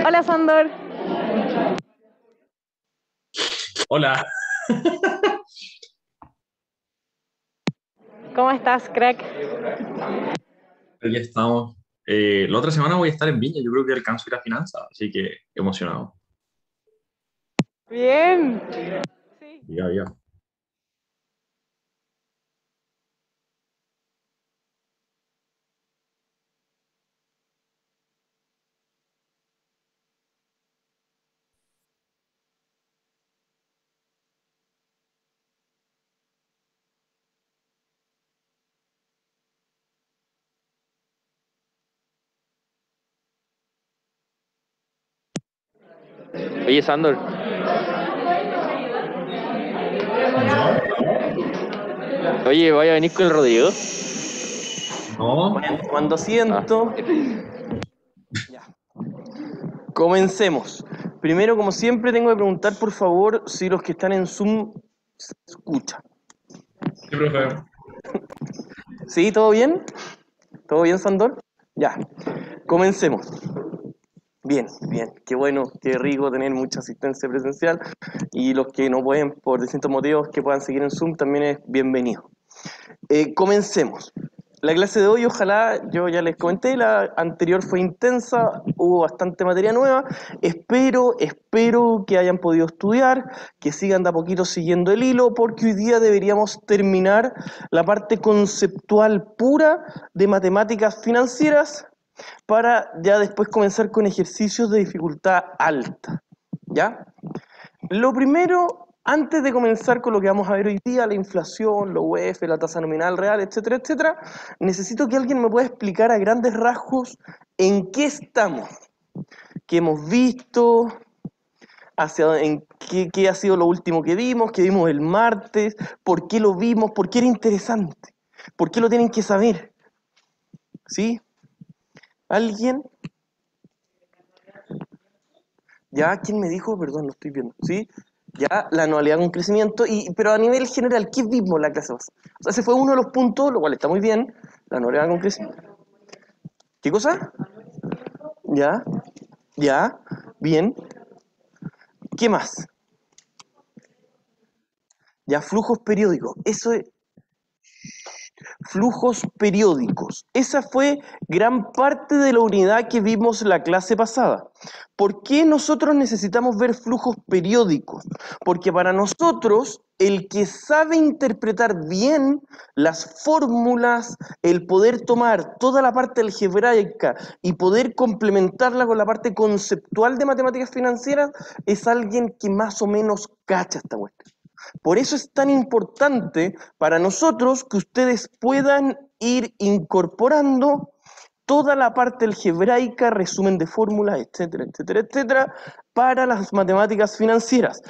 Hola, Sandor. Hola, ¿Cómo estás, crack? aquí estamos. La otra semana voy a estar en Viña, yo creo que alcanzo a ir a finanzas, así que emocionado. Bien. Sí. Ya, ya. Oye, Sandor, ¿Ya? oye, ¿vaya a venir con el Rodrigo? No, Tomando Ah, asiento. Ya. Comencemos. Primero, como siempre, tengo que preguntar, por favor, si los que están en Zoom se escuchan. sí, profe. ¿Sí? ¿Todo bien? ¿Todo bien, Sandor? Ya. Comencemos. Bien, bien. Qué bueno, qué rico tener mucha asistencia presencial y los que no pueden, por distintos motivos, que puedan seguir en Zoom, también es bienvenido. Comencemos. La clase de hoy, ojalá, yo ya les comenté, la anterior fue intensa, hubo bastante materia nueva. Espero que hayan podido estudiar, que sigan de a poquito siguiendo el hilo, porque hoy día deberíamos terminar la parte conceptual pura de matemáticas financieras para ya después comenzar con ejercicios de dificultad alta. ¿Ya? Lo primero, antes de comenzar con lo que vamos a ver hoy día, la inflación, la UEF, la tasa nominal real, etcétera, etcétera, necesito que alguien me pueda explicar a grandes rasgos en qué estamos, qué hemos visto, qué ha sido lo último que vimos el martes, por qué lo vimos, por qué era interesante, por qué lo tienen que saber. ¿Sí? ¿Alguien? ¿Ya? ¿Quién me dijo? Perdón, no estoy viendo. ¿Sí? Ya, la anualidad con crecimiento, pero a nivel general, ¿qué vimos la clase pasada? O sea, ese fue uno de los puntos, lo cual está muy bien, la anualidad con crecimiento. ¿Qué cosa? Ya, ya, bien. ¿Qué más? Ya, flujos periódicos. Eso es, flujos periódicos. Esa fue gran parte de la unidad que vimos la clase pasada. ¿Por qué nosotros necesitamos ver flujos periódicos? Porque para nosotros, el que sabe interpretar bien las fórmulas, el poder tomar toda la parte algebraica y poder complementarla con la parte conceptual de matemáticas financieras, es alguien que más o menos cacha esta cuestión. Por eso es tan importante para nosotros que ustedes puedan ir incorporando toda la parte algebraica, resumen de fórmulas, etcétera, etcétera, etcétera, para las matemáticas financieras.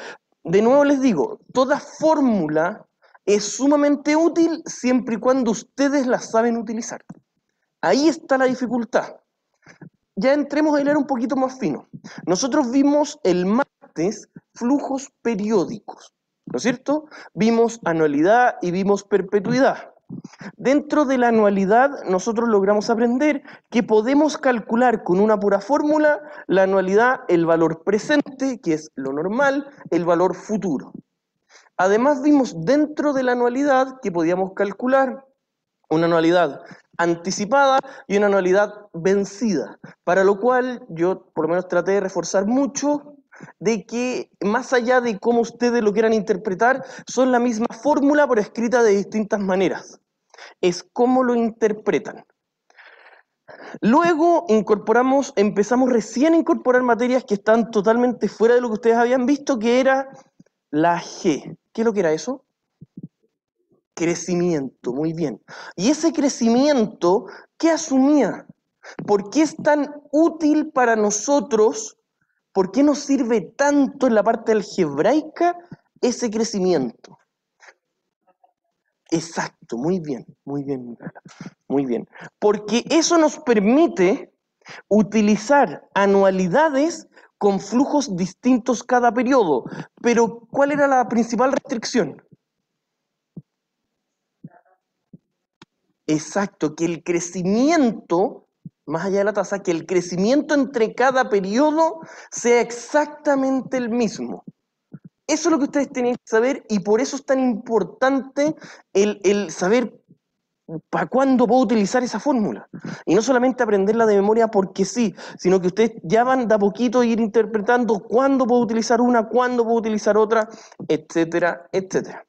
De nuevo les digo, toda fórmula es sumamente útil siempre y cuando ustedes la saben utilizar. Ahí está la dificultad. Ya entremos a hilar un poquito más fino. Nosotros vimos el martes flujos periódicos, ¿no es cierto? Vimos anualidad y vimos perpetuidad. Dentro de la anualidad nosotros logramos aprender que podemos calcular con una pura fórmula la anualidad, el valor presente, que es lo normal, el valor futuro. Además vimos dentro de la anualidad que podíamos calcular una anualidad anticipada y una anualidad vencida, para lo cual yo por lo menos traté de reforzar mucho de que más allá de cómo ustedes lo quieran interpretar, son la misma fórmula pero escrita de distintas maneras. Es cómo lo interpretan. Luego empezamos recién a incorporar materias que están totalmente fuera de lo que ustedes habían visto, que era la G. ¿Qué es lo que era eso? Crecimiento, muy bien. Y ese crecimiento, ¿qué asumía? ¿Por qué es tan útil para nosotros? ¿Por qué nos sirve tanto en la parte algebraica ese crecimiento? Exacto, muy bien, muy bien, muy bien. Porque eso nos permite utilizar anualidades con flujos distintos cada periodo. Pero, ¿cuál era la principal restricción? Exacto, que el crecimiento más allá de la tasa, que el crecimiento entre cada periodo sea exactamente el mismo. Eso es lo que ustedes tienen que saber y por eso es tan importante el saber para cuándo puedo utilizar esa fórmula. Y no solamente aprenderla de memoria porque sí, sino que ustedes ya van de a poquito a ir interpretando cuándo puedo utilizar una, cuándo puedo utilizar otra, etcétera, etcétera.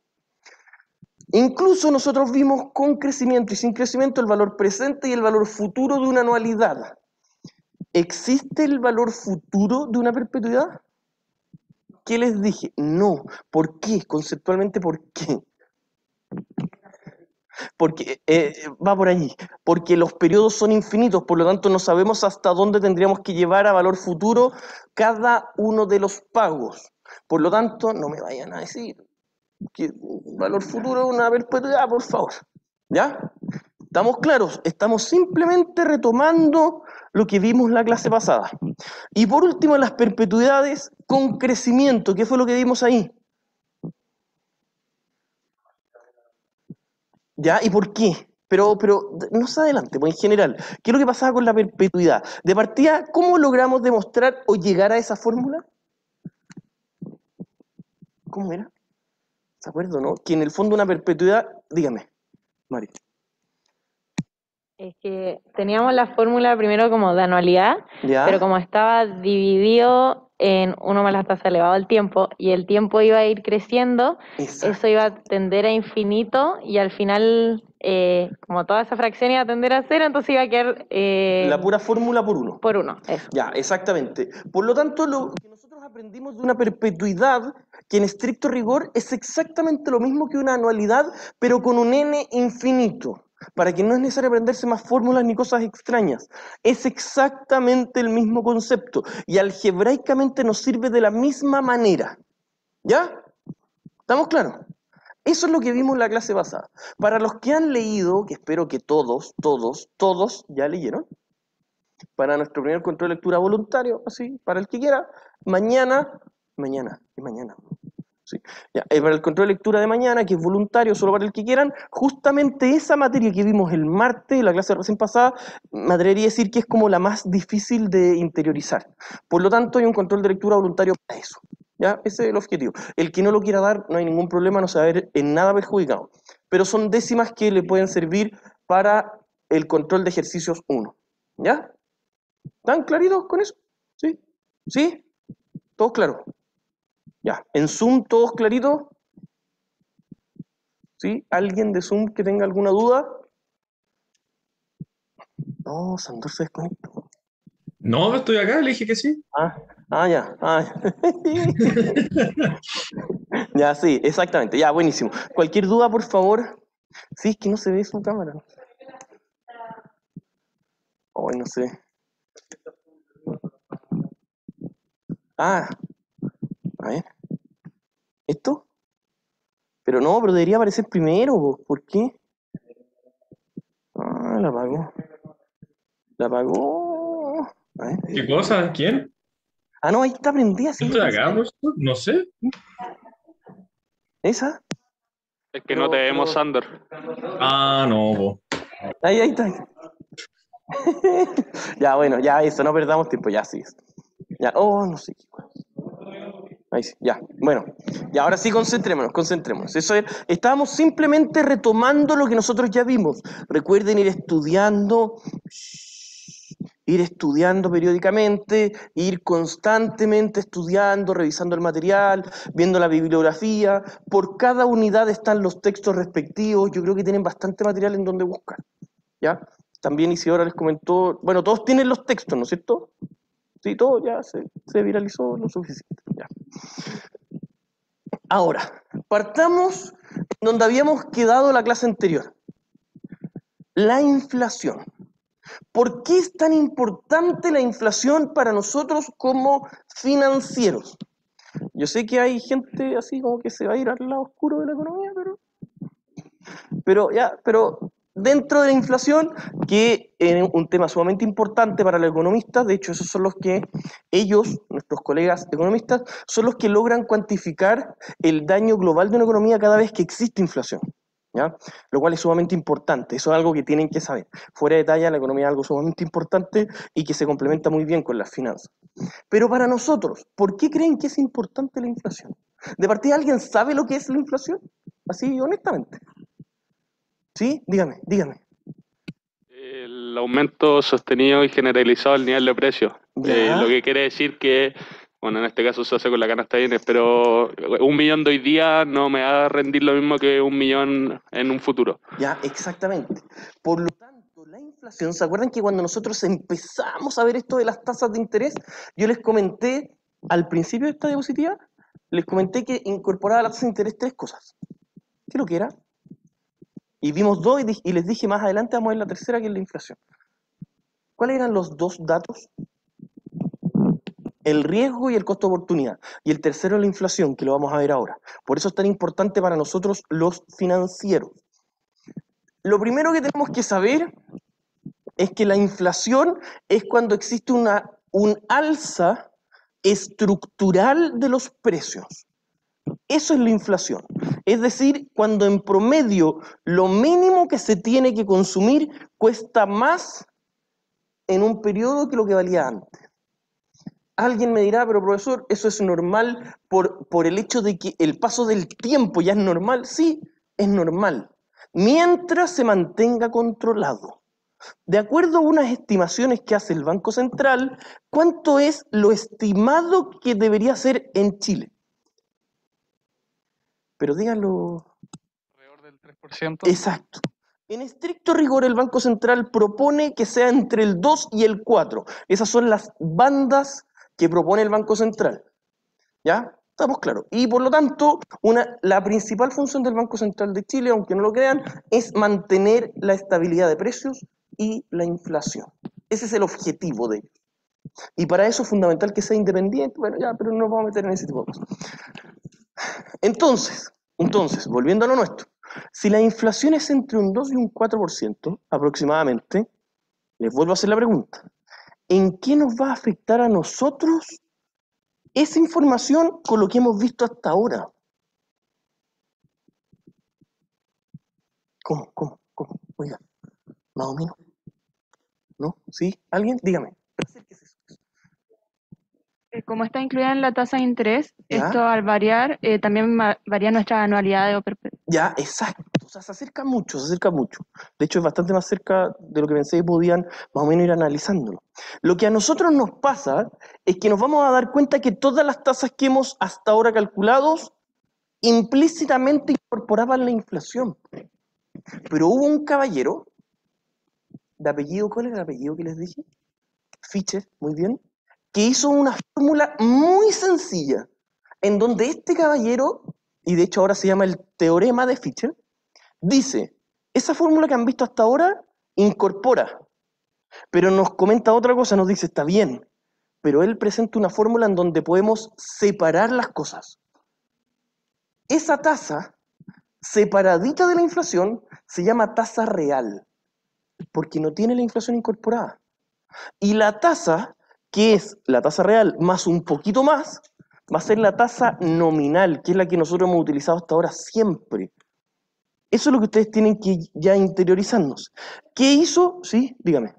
Incluso nosotros vimos con crecimiento y sin crecimiento el valor presente y el valor futuro de una anualidad. ¿Existe el valor futuro de una perpetuidad? ¿Qué les dije? No. ¿Por qué? Conceptualmente, ¿por qué? Porque va por allí. Porque los periodos son infinitos, por lo tanto no sabemos hasta dónde tendríamos que llevar a valor futuro cada uno de los pagos. Por lo tanto, no me vayan a decir que valor futuro es una perpetuidad, por favor. ¿Ya? ¿Estamos claros? Estamos simplemente retomando lo que vimos la clase pasada. Y por último, las perpetuidades con crecimiento. ¿Qué fue lo que vimos ahí? ¿Ya? ¿Y por qué? Pero no se adelante, pues en general, ¿qué es lo que pasaba con la perpetuidad? De partida, ¿cómo logramos demostrar o llegar a esa fórmula? ¿Cómo era? ¿Se acuerdan, no? Que en el fondo una perpetuidad, dígame, Mari. Es que teníamos la fórmula primero como de anualidad, ¿Ya? pero como estaba dividido en 1 más la tasa elevado al tiempo, y el tiempo iba a ir creciendo, Exacto. eso iba a tender a infinito, y al final, como toda esa fracción iba a tender a cero, entonces iba a quedar La pura fórmula por uno. por 1, eso. Ya, exactamente. Por lo tanto, lo que nosotros aprendimos de una perpetuidad, que en estricto rigor es exactamente lo mismo que una anualidad, pero con un n infinito, para que no es necesario aprenderse más fórmulas ni cosas extrañas. Es exactamente el mismo concepto, y algebraicamente nos sirve de la misma manera. ¿Ya? ¿Estamos claros? Eso es lo que vimos en la clase pasada. Para los que han leído, que espero que todos ya leyeron, para nuestro primer control de lectura voluntario, así, para el que quiera, mañana, sí, ya, para el control de lectura de mañana, que es voluntario, solo para el que quieran, justamente esa materia que vimos el martes, la clase recién pasada, me atrevería a decir que es como la más difícil de interiorizar. Por lo tanto, hay un control de lectura voluntario para eso. ¿Ya? Ese es el objetivo. El que no lo quiera dar, no hay ningún problema, no se va a ver en nada perjudicado. Pero son décimas que le pueden servir para el control de ejercicios 1. ¿Ya? ¿Están claritos con eso? ¿Sí? ¿Sí? ¿Todos claros? Ya. ¿En Zoom todos claritos? ¿Sí? ¿Alguien de Zoom que tenga alguna duda? No, Sandor se desconectó. No, estoy acá, le dije que sí. Ya. Ya, sí, exactamente. Ya, buenísimo. Cualquier duda, por favor. Sí, es que no se ve su cámara. Ay, no sé. A ver. ¿Esto? Pero no, pero debería aparecer primero, po. ¿Por qué? La apagó. La apagó. A ver. ¿Qué cosa? ¿Quién? No, ahí está prendida. Sí, ¿Estoy acá, por favor? No sé. ¿Esa? Es que no te vemos, Sandor. No, po. Ahí está. Ya, bueno, ya eso, no perdamos tiempo, ya sí. Ya, no sé. Ahí sí, ya, bueno. Y ahora sí concentrémonos. Eso es, estábamos simplemente retomando lo que nosotros ya vimos. Recuerden ir estudiando periódicamente, ir constantemente estudiando, revisando el material, viendo la bibliografía. Por cada unidad están los textos respectivos. Yo creo que tienen bastante material en donde buscar. ¿Ya? También Isidora les comentó, bueno, todos tienen los textos, ¿no es cierto? Sí, todo ya se viralizó lo suficiente. Ya. Ahora, partamos donde habíamos quedado la clase anterior. La inflación. ¿Por qué es tan importante la inflación para nosotros como financieros? Yo sé que hay gente así como que se va a ir al lado oscuro de la economía, pero dentro de la inflación, que es un tema sumamente importante para los economistas, de hecho esos son los que ellos, nuestros colegas economistas, son los que logran cuantificar el daño global de una economía cada vez que existe inflación. ¿ya? Lo cual es sumamente importante, eso es algo que tienen que saber. Fuera de talla, la economía es algo sumamente importante y que se complementa muy bien con las finanzas. Pero para nosotros, ¿por qué creen que es importante la inflación? ¿De partida alguien sabe lo que es la inflación? Así, honestamente. ¿Sí? Dígame, dígame. El aumento sostenido y generalizado del nivel de precios. Ya. Lo que quiere decir que, bueno, en este caso se hace con la canasta de bienes, pero 1 millón de hoy día no me va a rendir lo mismo que 1 millón en un futuro. Ya, exactamente. Por lo tanto, la inflación, ¿se acuerdan que cuando nosotros empezamos a ver esto de las tasas de interés, yo les comenté al principio de esta diapositiva, les comenté que incorporaba a la tasa de interés tres cosas? ¿Qué es lo que era? Y vimos dos y les dije más adelante vamos a ver la tercera, que es la inflación. ¿Cuáles eran los dos datos? El riesgo y el costo de oportunidad. Y el tercero es la inflación, que lo vamos a ver ahora. Por eso es tan importante para nosotros los financieros. Lo primero que tenemos que saber es que la inflación es cuando existe un alza estructural de los precios. Eso es la inflación. Es decir, cuando en promedio lo mínimo que se tiene que consumir cuesta más en un periodo que lo que valía antes. Alguien me dirá, pero profesor, ¿eso es normal por el hecho de que el paso del tiempo ya es normal? Sí, es normal, mientras se mantenga controlado. De acuerdo a unas estimaciones que hace el Banco Central, ¿cuánto es lo estimado que debería ser en Chile? Pero díganlo. Alrededor del 3%. Exacto. En estricto rigor, el Banco Central propone que sea entre el 2 y el 4. Esas son las bandas que propone el Banco Central. ¿Ya? Estamos claros. Y por lo tanto, la principal función del Banco Central de Chile, aunque no lo crean, es mantener la estabilidad de precios y la inflación. Ese es el objetivo de ellos. Y para eso es fundamental que sea independiente. Bueno, ya, pero no nos vamos a meter en ese tipo de cosas. Entonces, volviendo a lo nuestro, si la inflación es entre un 2 y un 4% aproximadamente, les vuelvo a hacer la pregunta, ¿en qué nos va a afectar a nosotros esa información con lo que hemos visto hasta ahora? ¿Cómo? Oiga, más o menos. ¿No? ¿Sí? ¿Alguien? Dígame. Como está incluida en la tasa de interés, ¿Ya? esto al variar también varía nuestra anualidad o perpetuidad. Ya, exacto. O sea, se acerca mucho, se acerca mucho. De hecho, es bastante más cerca de lo que pensé que podían más o menos ir analizándolo. Lo que a nosotros nos pasa es que nos vamos a dar cuenta que todas las tasas que hemos hasta ahora calculado implícitamente incorporaban la inflación. Pero hubo un caballero, de apellido, ¿cuál era el apellido que les dije? Fischer, muy bien, que hizo una fórmula muy sencilla, en donde este caballero, y de hecho ahora se llama el teorema de Fischer, dice, esa fórmula que han visto hasta ahora incorpora, pero nos comenta otra cosa, nos dice, está bien, pero él presenta una fórmula en donde podemos separar las cosas. Esa tasa, separadita de la inflación, se llama tasa real, porque no tiene la inflación incorporada. Y la tasa, que es la tasa real más un poquito más, va a ser la tasa nominal, que es la que nosotros hemos utilizado hasta ahora siempre. Eso es lo que ustedes tienen que ya interiorizarnos. ¿Qué hizo? Sí, dígame.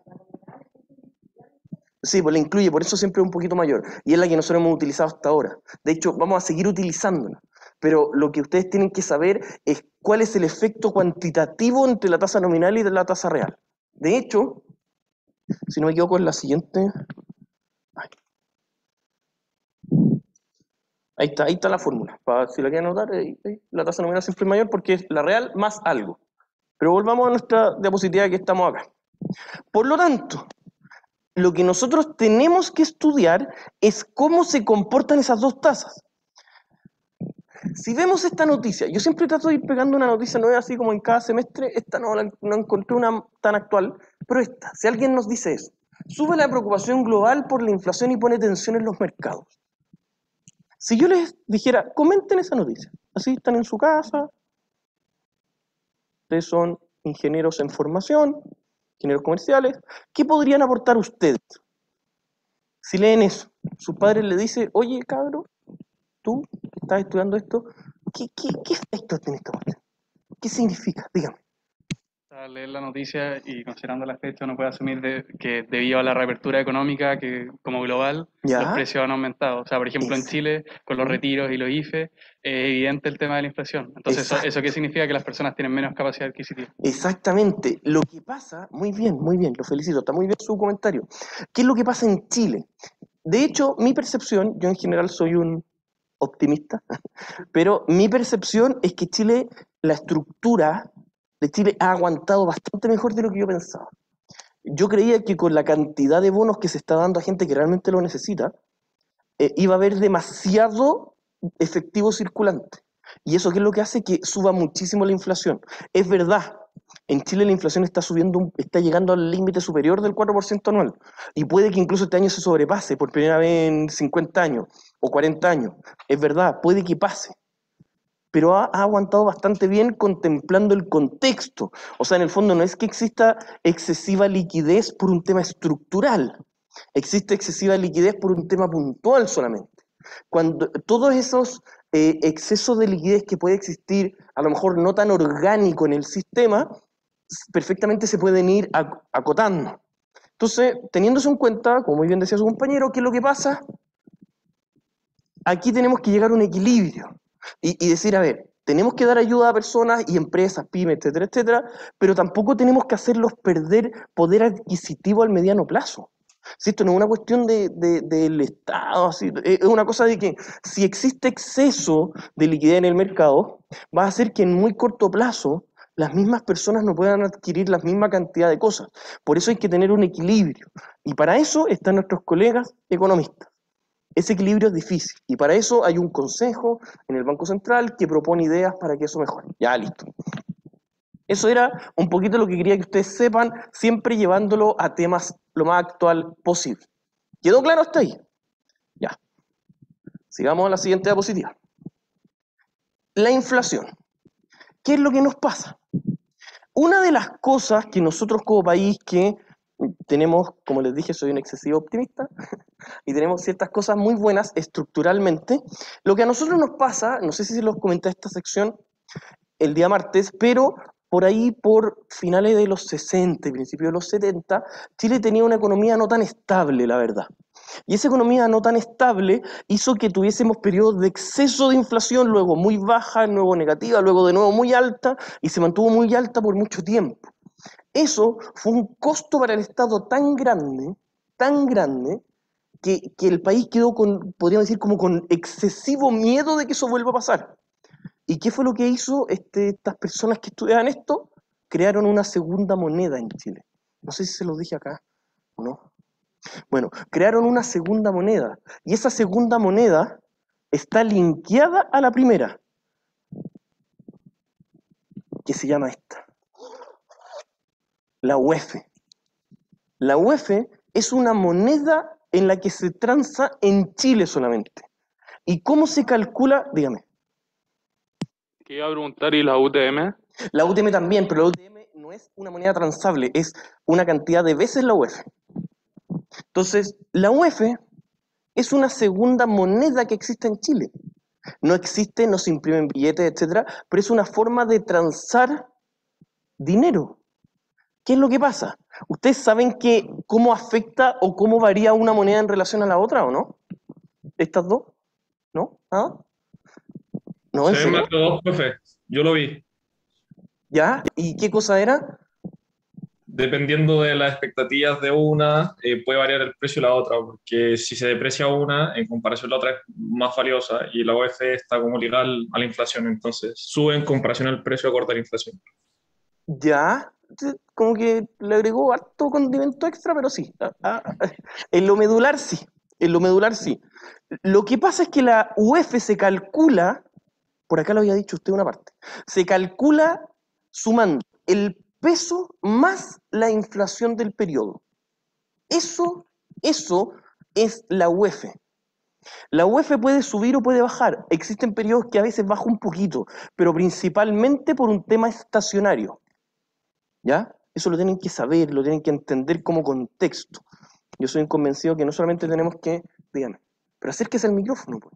Sí, pues la incluye, por eso siempre es un poquito mayor. Y es la que nosotros hemos utilizado hasta ahora. De hecho, vamos a seguir utilizándola. Pero lo que ustedes tienen que saber es cuál es el efecto cuantitativo entre la tasa nominal y la tasa real. De hecho, si no me equivoco, es la siguiente. Ahí está la fórmula. Si la quieren anotar, la tasa nominal siempre es mayor porque es la real más algo. Pero volvamos a nuestra diapositiva que estamos acá. Por lo tanto, lo que nosotros tenemos que estudiar es cómo se comportan esas dos tasas. Si vemos esta noticia, yo siempre trato de ir pegando una noticia nueva así como en cada semestre, esta no encontré una tan actual, pero esta, si alguien nos dice eso, sube la preocupación global por la inflación y pone tensión en los mercados. Si yo les dijera, comenten esa noticia, así están en su casa, ustedes son ingenieros en formación, ingenieros comerciales, ¿qué podrían aportar ustedes? Si leen eso, sus padres le dicen, oye cabro, tú que estás estudiando esto, ¿qué efecto tiene esta cuestión? ¿Qué significa? Dígame. Al leer la noticia y considerando la fecha, uno puede asumir que debido a la reapertura económica, que como global, los ¿Ya? precios han aumentado. O sea, por ejemplo, en Es- Chile, con los ¿Mm? retiros y los IFE, es evidente el tema de la inflación. Entonces, ¿eso Exacto. qué significa? Que las personas tienen menos capacidad adquisitiva. Exactamente. Lo que pasa, muy bien, lo felicito, está muy bien su comentario. ¿Qué es lo que pasa en Chile? De hecho, mi percepción, yo en general soy un optimista, pero mi percepción es que Chile, la estructura de Chile ha aguantado bastante mejor de lo que yo pensaba. Yo creía que con la cantidad de bonos que se está dando a gente que realmente lo necesita, iba a haber demasiado efectivo circulante. ¿Y eso qué es lo que hace? Que suba muchísimo la inflación. Es verdad, en Chile la inflación está subiendo, está llegando al límite superior del 4% anual. Y puede que incluso este año se sobrepase por primera vez en 50 años o 40 años. Es verdad, puede que pase. Pero ha aguantado bastante bien contemplando el contexto. O sea, en el fondo no es que exista excesiva liquidez por un tema estructural. Existe excesiva liquidez por un tema puntual solamente. Cuando todos esos excesos de liquidez que puede existir, a lo mejor no tan orgánico en el sistema, perfectamente se pueden ir acotando. Entonces, teniéndose en cuenta, como muy bien decía su compañero, ¿qué es lo que pasa? Aquí tenemos que llegar a un equilibrio y decir, a ver, tenemos que dar ayuda a personas y empresas, pymes, etcétera, etcétera, pero tampoco tenemos que hacerlos perder poder adquisitivo al mediano plazo. Si esto no es una cuestión del Estado, así, es una cosa de que si existe exceso de liquidez en el mercado, va a hacer que en muy corto plazo las mismas personas no puedan adquirir la misma cantidad de cosas. Por eso hay que tener un equilibrio. Y para eso están nuestros colegas economistas. Ese equilibrio es difícil y para eso hay un consejo en el Banco Central que propone ideas para que eso mejore. Ya, listo. Eso era un poquito lo que quería que ustedes sepan, siempre llevándolo a temas lo más actual posible. ¿Quedó claro hasta ahí? Ya. Sigamos a la siguiente diapositiva. La inflación. ¿Qué es lo que nos pasa? Una de las cosas que nosotros como país que tenemos, como les dije, soy un excesivo optimista, y tenemos ciertas cosas muy buenas estructuralmente. Lo que a nosotros nos pasa, no sé si se los comenté esta sección el día martes, pero por ahí, por finales de los 60 y principios de los 70, Chile tenía una economía no tan estable, la verdad. Y esa economía no tan estable hizo que tuviésemos periodos de exceso de inflación, luego muy baja, luego negativa, luego de nuevo muy alta, y se mantuvo muy alta por mucho tiempo. Eso fue un costo para el Estado tan grande, que el país quedó con, podríamos decir, como con excesivo miedo de que eso vuelva a pasar. ¿Y qué fue lo que hizo estas personas que estudiaban esto? Crearon una segunda moneda en Chile. No sé si se los dije acá o no. Bueno, crearon una segunda moneda. Y esa segunda moneda está linkeada a la primera, que se llama esta, la UF. La UF es una moneda en la que se transa en Chile solamente. ¿Y cómo se calcula? Dígame. Que iba a preguntar, ¿y la UTM? La UTM también, pero la UTM no es una moneda transable, es una cantidad de veces la UF. Entonces, la UF es una segunda moneda que existe en Chile. No existe, no se imprimen billetes, etcétera, pero es una forma de transar dinero. ¿Qué es lo que pasa? ¿Ustedes saben cómo afecta o cómo varía una moneda en relación a la otra o no? ¿Estas dos? ¿No? ¿Ah? ¿No? ¿En Se ven serio? más que dos, profe. Yo lo vi. ¿Ya? ¿Y qué cosa era? Dependiendo de las expectativas de una, puede variar el precio de la otra, porque si se deprecia una, en comparación a la otra es más valiosa y la UF está como ligada a la inflación, entonces sube en comparación al precio a corta la inflación. Ya, como que le agregó harto condimento extra, pero sí. En lo medular sí. En lo medular sí. Lo que pasa es que la UF se calcula, por acá lo había dicho usted una parte, se calcula sumando el peso más la inflación del periodo. Eso es la UF. La UF puede subir o puede bajar. Existen periodos que a veces baja un poquito, pero principalmente por un tema estacionario. ¿Ya? Eso lo tienen que saber, lo tienen que entender como contexto. Yo soy convencido que no solamente tenemos que, dígame, pero acérquese al micrófono, pues.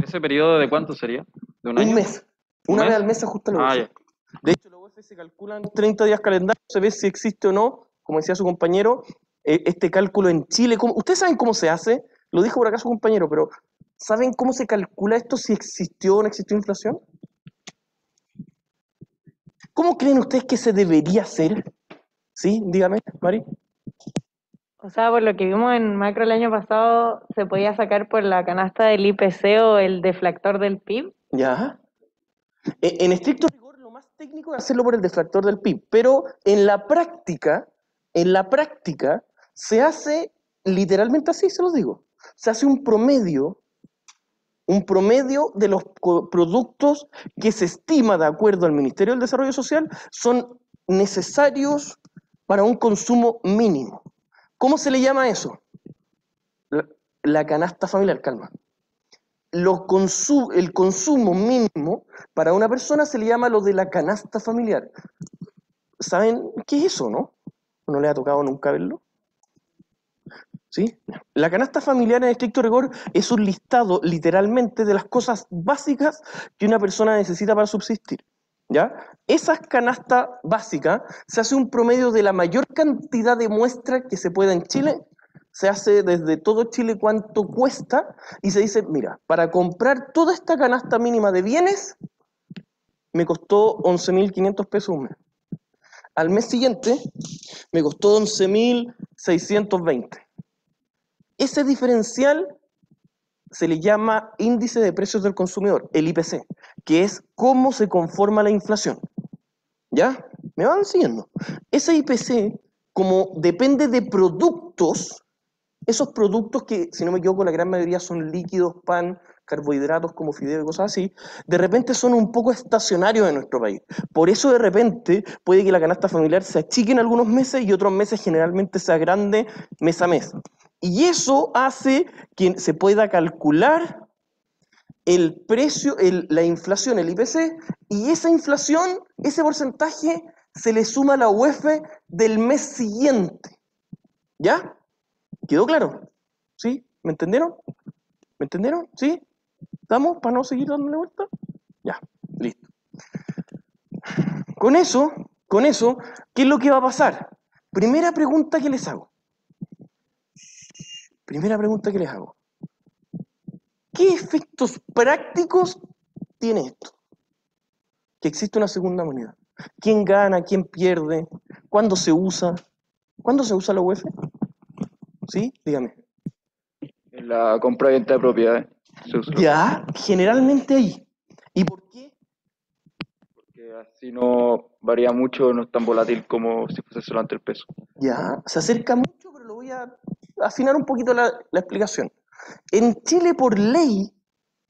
¿Ese periodo de cuánto sería? ¿De un Un año? mes. ¿Un Una vez mes? al mes se ajusta la Ah, UEF. ya. De hecho, la UEF se calcula en 30 días calendario, se ve si existe o no, como decía su compañero, este cálculo en Chile. ¿Ustedes saben cómo se hace? Lo dijo por acá su compañero, pero ¿saben cómo se calcula esto, si existió o no existió inflación? ¿Cómo creen ustedes que se debería hacer? ¿Sí? Dígame, Mari. O sea, por lo que vimos en macro el año pasado, se podía sacar por la canasta del IPC o el deflactor del PIB. Ya. En estricto rigor, lo más técnico es hacerlo por el deflactor del PIB, pero en la práctica, se hace literalmente así, se los digo. Se hace un promedio de los productos que se estima, de acuerdo al Ministerio del Desarrollo Social, son necesarios para un consumo mínimo. ¿Cómo se le llama eso? La canasta familiar, calma. El consumo mínimo para una persona se le llama lo de la canasta familiar. ¿Saben qué es eso, no? ¿No le ha tocado nunca verlo? ¿Sí? La canasta familiar en estricto rigor es un listado literalmente de las cosas básicas que una persona necesita para subsistir. ¿Ya? Esa canasta básica se hace un promedio de la mayor cantidad de muestras que se pueda en Chile, se hace desde todo Chile cuánto cuesta y se dice, mira, para comprar toda esta canasta mínima de bienes me costó 11.500 pesos un mes. Al mes siguiente me costó 11.620. Ese diferencial se le llama índice de precios del consumidor, el IPC, que es cómo se conforma la inflación. ¿Ya? ¿Me van siguiendo? Ese IPC, como depende de productos, esos productos que, si no me equivoco, la gran mayoría son líquidos, pan, carbohidratos como fideo y cosas así, de repente son un poco estacionarios en nuestro país. Por eso de repente puede que la canasta familiar se achique en algunos meses y otros meses generalmente se agrande mes a mes. Y eso hace que se pueda calcular el precio, la inflación, el IPC, y esa inflación, ese porcentaje, se le suma a la UEF del mes siguiente. ¿Ya? ¿Quedó claro? ¿Sí? ¿Me entendieron? ¿Me entendieron? ¿Sí? ¿Estamos para no seguir dándole vuelta? Ya, listo. Con eso, ¿qué es lo que va a pasar? Primera pregunta que les hago. ¿Qué efectos prácticos tiene esto? Que existe una segunda moneda. ¿Quién gana? ¿Quién pierde? ¿Cuándo se usa? ¿Cuándo se usa la UEF? ¿Sí? Dígame. En la compra y venta de propiedades se usa. Ya, generalmente ahí. ¿Y por qué? Porque así no varía mucho, no es tan volátil como si fuese solamente el peso. Ya, se acerca mucho, pero lo voy a afinar un poquito la explicación. En Chile, por ley,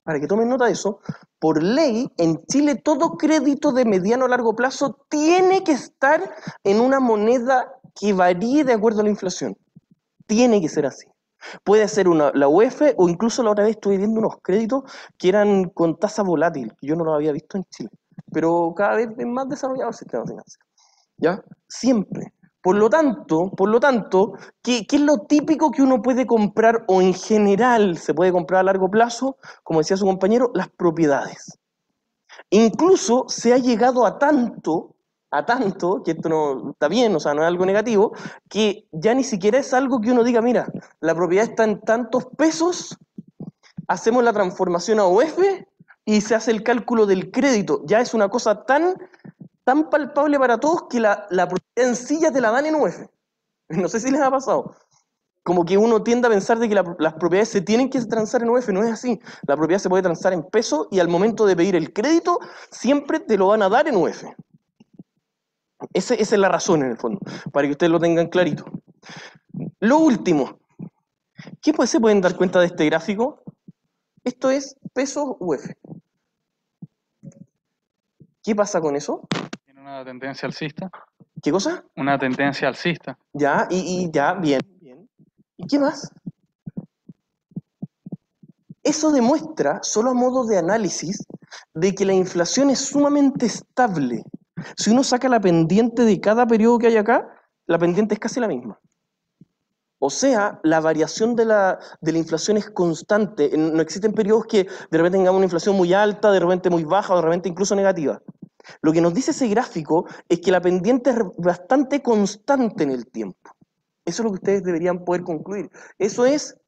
para que tomen nota de eso, por ley, en Chile todo crédito de mediano a largo plazo tiene que estar en una moneda que varíe de acuerdo a la inflación. Tiene que ser así. Puede ser la UEF o incluso la otra vez estuve viendo unos créditos que eran con tasa volátil, que yo no lo había visto en Chile. Pero cada vez es más desarrollado el sistema financiero. ¿Ya? Siempre. Por lo tanto, ¿qué es lo típico que uno puede comprar o en general se puede comprar a largo plazo? Como decía su compañero, las propiedades. Incluso se ha llegado a tanto, que esto no está bien, o sea, no es algo negativo, que ya ni siquiera es algo que uno diga, mira, la propiedad está en tantos pesos, hacemos la transformación a UEF y se hace el cálculo del crédito. Ya es una cosa tan palpable para todos que la propiedad en sí ya te la dan en UEF. No sé si les ha pasado. Como que uno tiende a pensar de que las propiedades se tienen que transar en UEF, no es así. La propiedad se puede transar en pesos y al momento de pedir el crédito siempre te lo van a dar en UEF. Esa es la razón en el fondo, para que ustedes lo tengan clarito. Lo último, ¿qué se pueden dar cuenta de este gráfico? Esto es pesos UEF. ¿Qué pasa con eso? Tiene una tendencia alcista. ¿Qué cosa? Una tendencia alcista. Ya, y ya, bien. ¿Y qué más? Eso demuestra, solo a modo de análisis, de que la inflación es sumamente estable. Si uno saca la pendiente de cada periodo que hay acá, la pendiente es casi la misma. O sea, la variación de la inflación es constante. No existen periodos que de repente tengamos una inflación muy alta, de repente muy baja o de repente incluso negativa. Lo que nos dice ese gráfico es que la pendiente es bastante constante en el tiempo. Eso es lo que ustedes deberían poder concluir. Eso es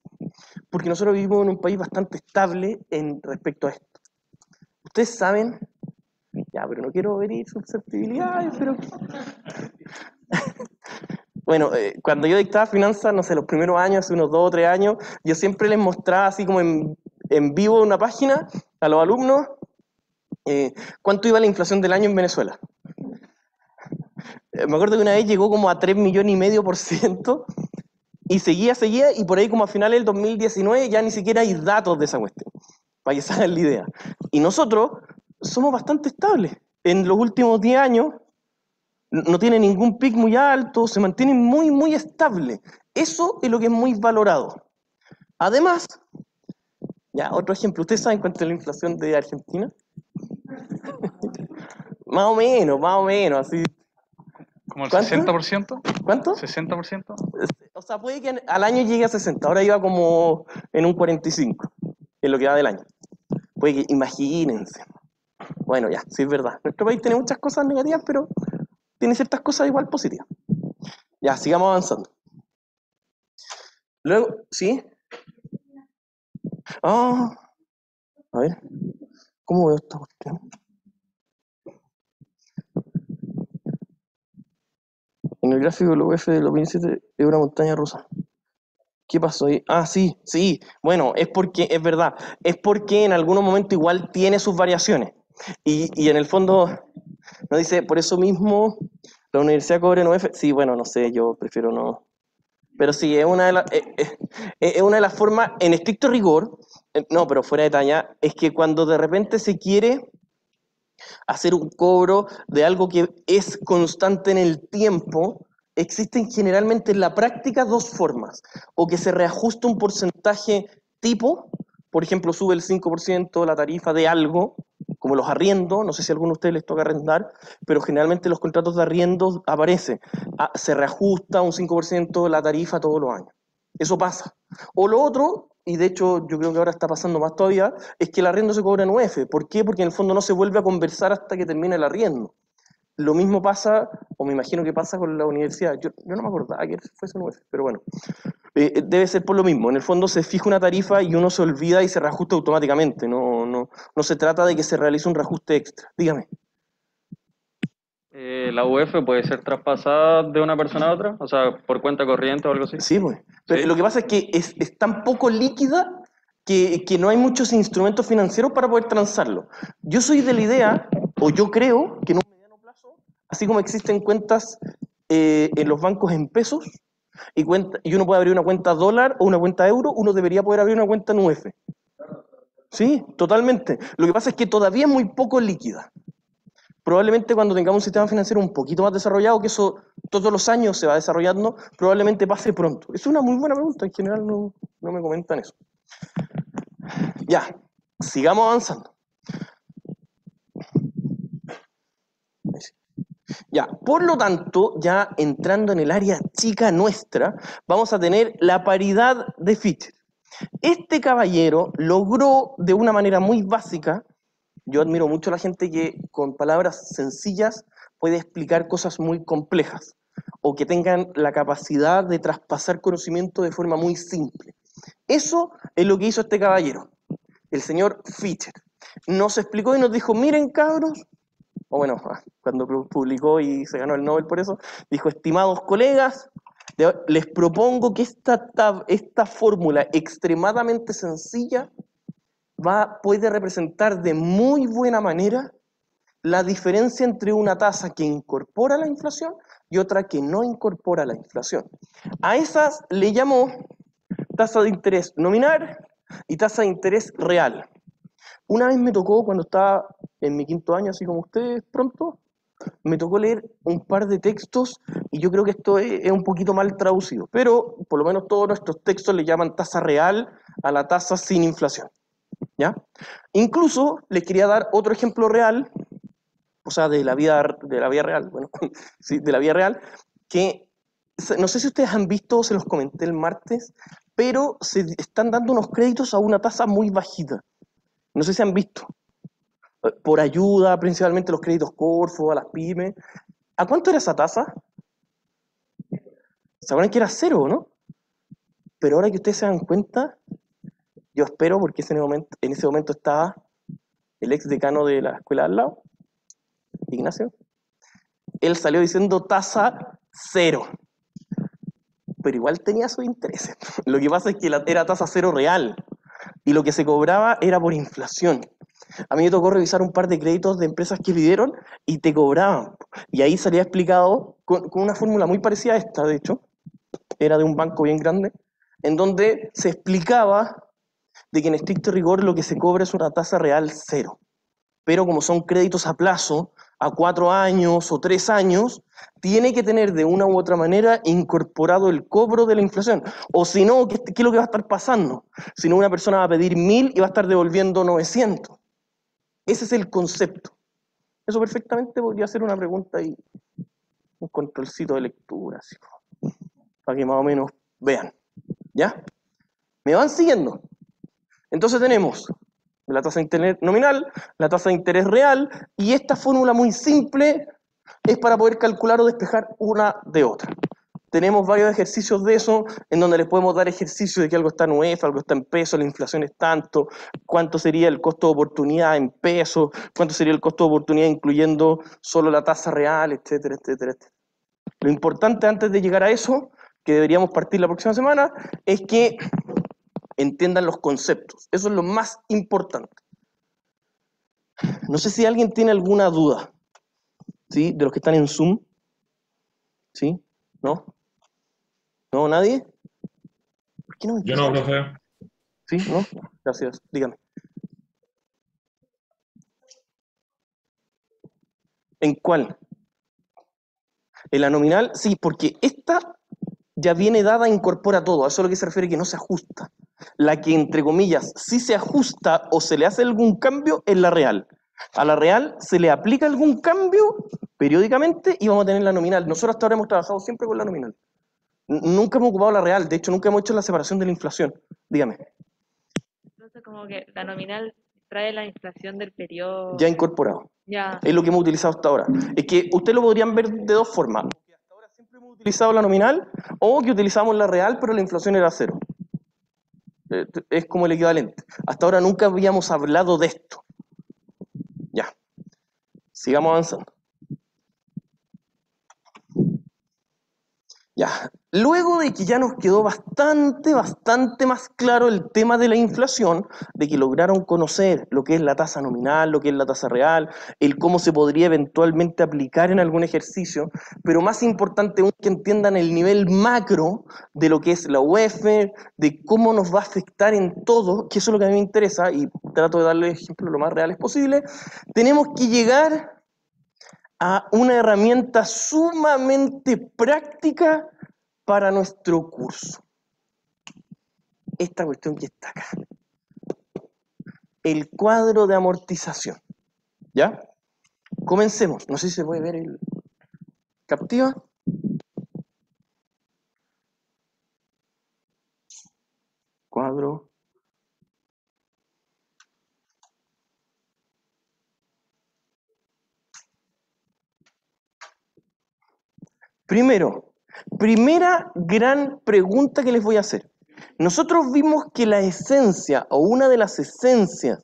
porque nosotros vivimos en un país bastante estable en respecto a esto. Ustedes saben, ya, pero no quiero herir susceptibilidades, pero... Bueno, cuando yo dictaba finanzas, no sé, los primeros años, hace unos 2 o 3 años, yo siempre les mostraba así como en vivo una página a los alumnos cuánto iba la inflación del año en Venezuela. Me acuerdo que una vez llegó como a 3,5% y seguía, y por ahí como a finales del 2019 ya ni siquiera hay datos de esa cuestión, para que se hagan la idea. Y nosotros somos bastante estables. En los últimos 10 años no tiene ningún pic muy alto, se mantiene muy, muy estable. Eso es lo que es muy valorado. Además, ya, otro ejemplo, ¿ustedes saben cuánto es la inflación de Argentina? Más o menos, así. ¿Como el ¿Cuánto? 60%? ¿Cuánto? ¿60%? O sea, puede que al año llegue a 60, ahora iba como en un 45, en lo que va del año. Puede que, imagínense. Bueno, ya, sí es verdad. Nuestro país tiene muchas cosas negativas, pero tiene ciertas cosas igual positivas. Ya, sigamos avanzando. Luego, ¿sí? Ah, a ver, ¿cómo veo esta cuestión? En el gráfico del UF de 2007 es una montaña rusa. ¿Qué pasó ahí? Ah, sí, bueno, es verdad, es porque en algunos momentos igual tiene sus variaciones. Y en el fondo, nos dice, por eso mismo, la universidad cobra en UF. Sí, bueno, no sé, yo prefiero no. Pero sí, es una de las formas, en estricto rigor, no, pero fuera de talla, es que cuando de repente se quiere hacer un cobro de algo que es constante en el tiempo, existen generalmente en la práctica 2 formas. O que se reajusta un porcentaje tipo, por ejemplo, sube el 5% la tarifa de algo, como los arriendos, no sé si a alguno de ustedes les toca arrendar, pero generalmente los contratos de arriendo aparece, se reajusta un 5% la tarifa todos los años. Eso pasa. O lo otro, y de hecho yo creo que ahora está pasando más todavía, es que el arriendo se cobra en UF. ¿Por qué? Porque en el fondo no se vuelve a conversar hasta que termine el arriendo. Lo mismo pasa, o me imagino que pasa con la universidad. Yo no me acordaba que fuese en UF, pero bueno. Debe ser por lo mismo. En el fondo se fija una tarifa y uno se olvida y se reajusta automáticamente. No se trata de que se realice un reajuste extra. Dígame. ¿La UF puede ser traspasada de una persona a otra? O sea, por cuenta corriente o algo así. Sí, pues. Pero ¿Sí? lo que pasa es que es tan poco líquida que no hay muchos instrumentos financieros para poder transarlo. Yo soy de la idea, o yo creo, que en un mediano plazo, así como existen cuentas en los bancos en pesos, y uno puede abrir una cuenta dólar o una cuenta euro, uno debería poder abrir una cuenta en UF. Sí, totalmente. Lo que pasa es que todavía es muy poco líquida. Probablemente cuando tengamos un sistema financiero un poquito más desarrollado, que eso todos los años se va desarrollando, probablemente pase pronto. Es una muy buena pregunta, en general no me comentan eso. Ya, sigamos avanzando. Ya, por lo tanto, ya entrando en el área chica nuestra, vamos a tener la paridad de Fischer. Este caballero logró de una manera muy básica, yo admiro mucho a la gente que con palabras sencillas puede explicar cosas muy complejas o que tengan la capacidad de traspasar conocimiento de forma muy simple. Eso es lo que hizo este caballero, el señor Fischer. Nos explicó y nos dijo, miren cabros, o bueno, cuando publicó y se ganó el Nobel por eso, dijo, estimados colegas, les propongo que esta fórmula extremadamente sencilla puede representar de muy buena manera la diferencia entre una tasa que incorpora la inflación y otra que no incorpora la inflación. A esas le llamó tasa de interés nominal y tasa de interés real. Una vez me tocó, cuando estaba en mi 5º año, así como ustedes pronto, me tocó leer un par de textos y yo creo que esto es un poquito mal traducido, pero por lo menos todos nuestros textos le llaman tasa real a la tasa sin inflación. ¿Ya? Incluso les quería dar otro ejemplo real, o sea, de la vida real, bueno, sí, de la vida real, que no sé si ustedes han visto, se los comenté el martes, pero se están dando unos créditos a una tasa muy bajita. No sé si han visto. Por ayuda, principalmente los créditos Corfo, a las pymes. ¿A cuánto era esa tasa? ¿Se acuerdan que era cero, no? Pero ahora que ustedes se dan cuenta, yo espero, porque en ese momento estaba el ex decano de la escuela al lado, Ignacio. Él salió diciendo tasa cero. Pero igual tenía sus intereses. Lo que pasa es que era tasa cero real. Y lo que se cobraba era por inflación. A mí me tocó revisar un par de créditos de empresas que pidieron y te cobraban. Y ahí salía explicado con una fórmula muy parecida a esta, de hecho. Era de un banco bien grande, en donde se explicaba de que en estricto rigor lo que se cobra es una tasa real cero. Pero como son créditos a plazo, a 4 años o 3 años, tiene que tener de una u otra manera incorporado el cobro de la inflación. O si no, ¿qué es lo que va a estar pasando? Si no, una persona va a pedir 1.000 y va a estar devolviendo 900. Ese es el concepto. Eso perfectamente podría ser una pregunta y un controlcito de lectura, así, para que más o menos vean. ¿Ya? ¿Me van siguiendo? Entonces tenemos la tasa de interés nominal, la tasa de interés real, y esta fórmula muy simple es para poder calcular o despejar una de otra. Tenemos varios ejercicios de eso, en donde les podemos dar ejercicios de que algo está en UEF, algo está en peso, la inflación es tanto, cuánto sería el costo de oportunidad en pesos, cuánto sería el costo de oportunidad incluyendo solo la tasa real, etcétera, etcétera, etcétera. Lo importante antes de llegar a eso, que deberíamos partir la próxima semana, es que entiendan los conceptos. Eso es lo más importante. No sé si alguien tiene alguna duda, ¿sí? De los que están en Zoom. ¿Sí? ¿No? ¿No? ¿Nadie? ¿Por qué no me Yo no, profe. ¿Sí? ¿No? Gracias. Dígame. ¿En cuál? ¿En la nominal? Sí, porque esta ya viene dada, incorpora todo. A eso es lo que se refiere que no se ajusta. La que, entre comillas, sí se ajusta o se le hace algún cambio es la real. A la real se le aplica algún cambio periódicamente y vamos a tener la nominal. Nosotros hasta ahora hemos trabajado siempre con la nominal. Nunca hemos ocupado la real. De hecho, nunca hemos hecho la separación de la inflación. Dígame. Entonces, como que la nominal trae la inflación del periodo. Ya incorporado. Ya. Es lo que hemos utilizado hasta ahora. Es que ustedes lo podrían ver de dos formas. Hasta ahora siempre hemos utilizado la nominal o que utilizamos la real, pero la inflación era cero. Es como el equivalente. Hasta ahora nunca habíamos hablado de esto. Ya. Sigamos avanzando. Ya. Luego de que ya nos quedó bastante más claro el tema de la inflación, de que lograron conocer lo que es la tasa nominal, lo que es la tasa real, el cómo se podría eventualmente aplicar en algún ejercicio, pero más importante aún que entiendan el nivel macro de lo que es la UEF, de cómo nos va a afectar en todo, que eso es lo que a mí me interesa, y trato de darle ejemplos lo más reales posible, tenemos que llegar a una herramienta sumamente práctica para nuestro curso. Esta cuestión que está acá. El cuadro de amortización. ¿Ya? Comencemos. No sé si se puede ver el captiva. Cuadro. Primero, primera gran pregunta que les voy a hacer. Nosotros vimos que la esencia o una de las esencias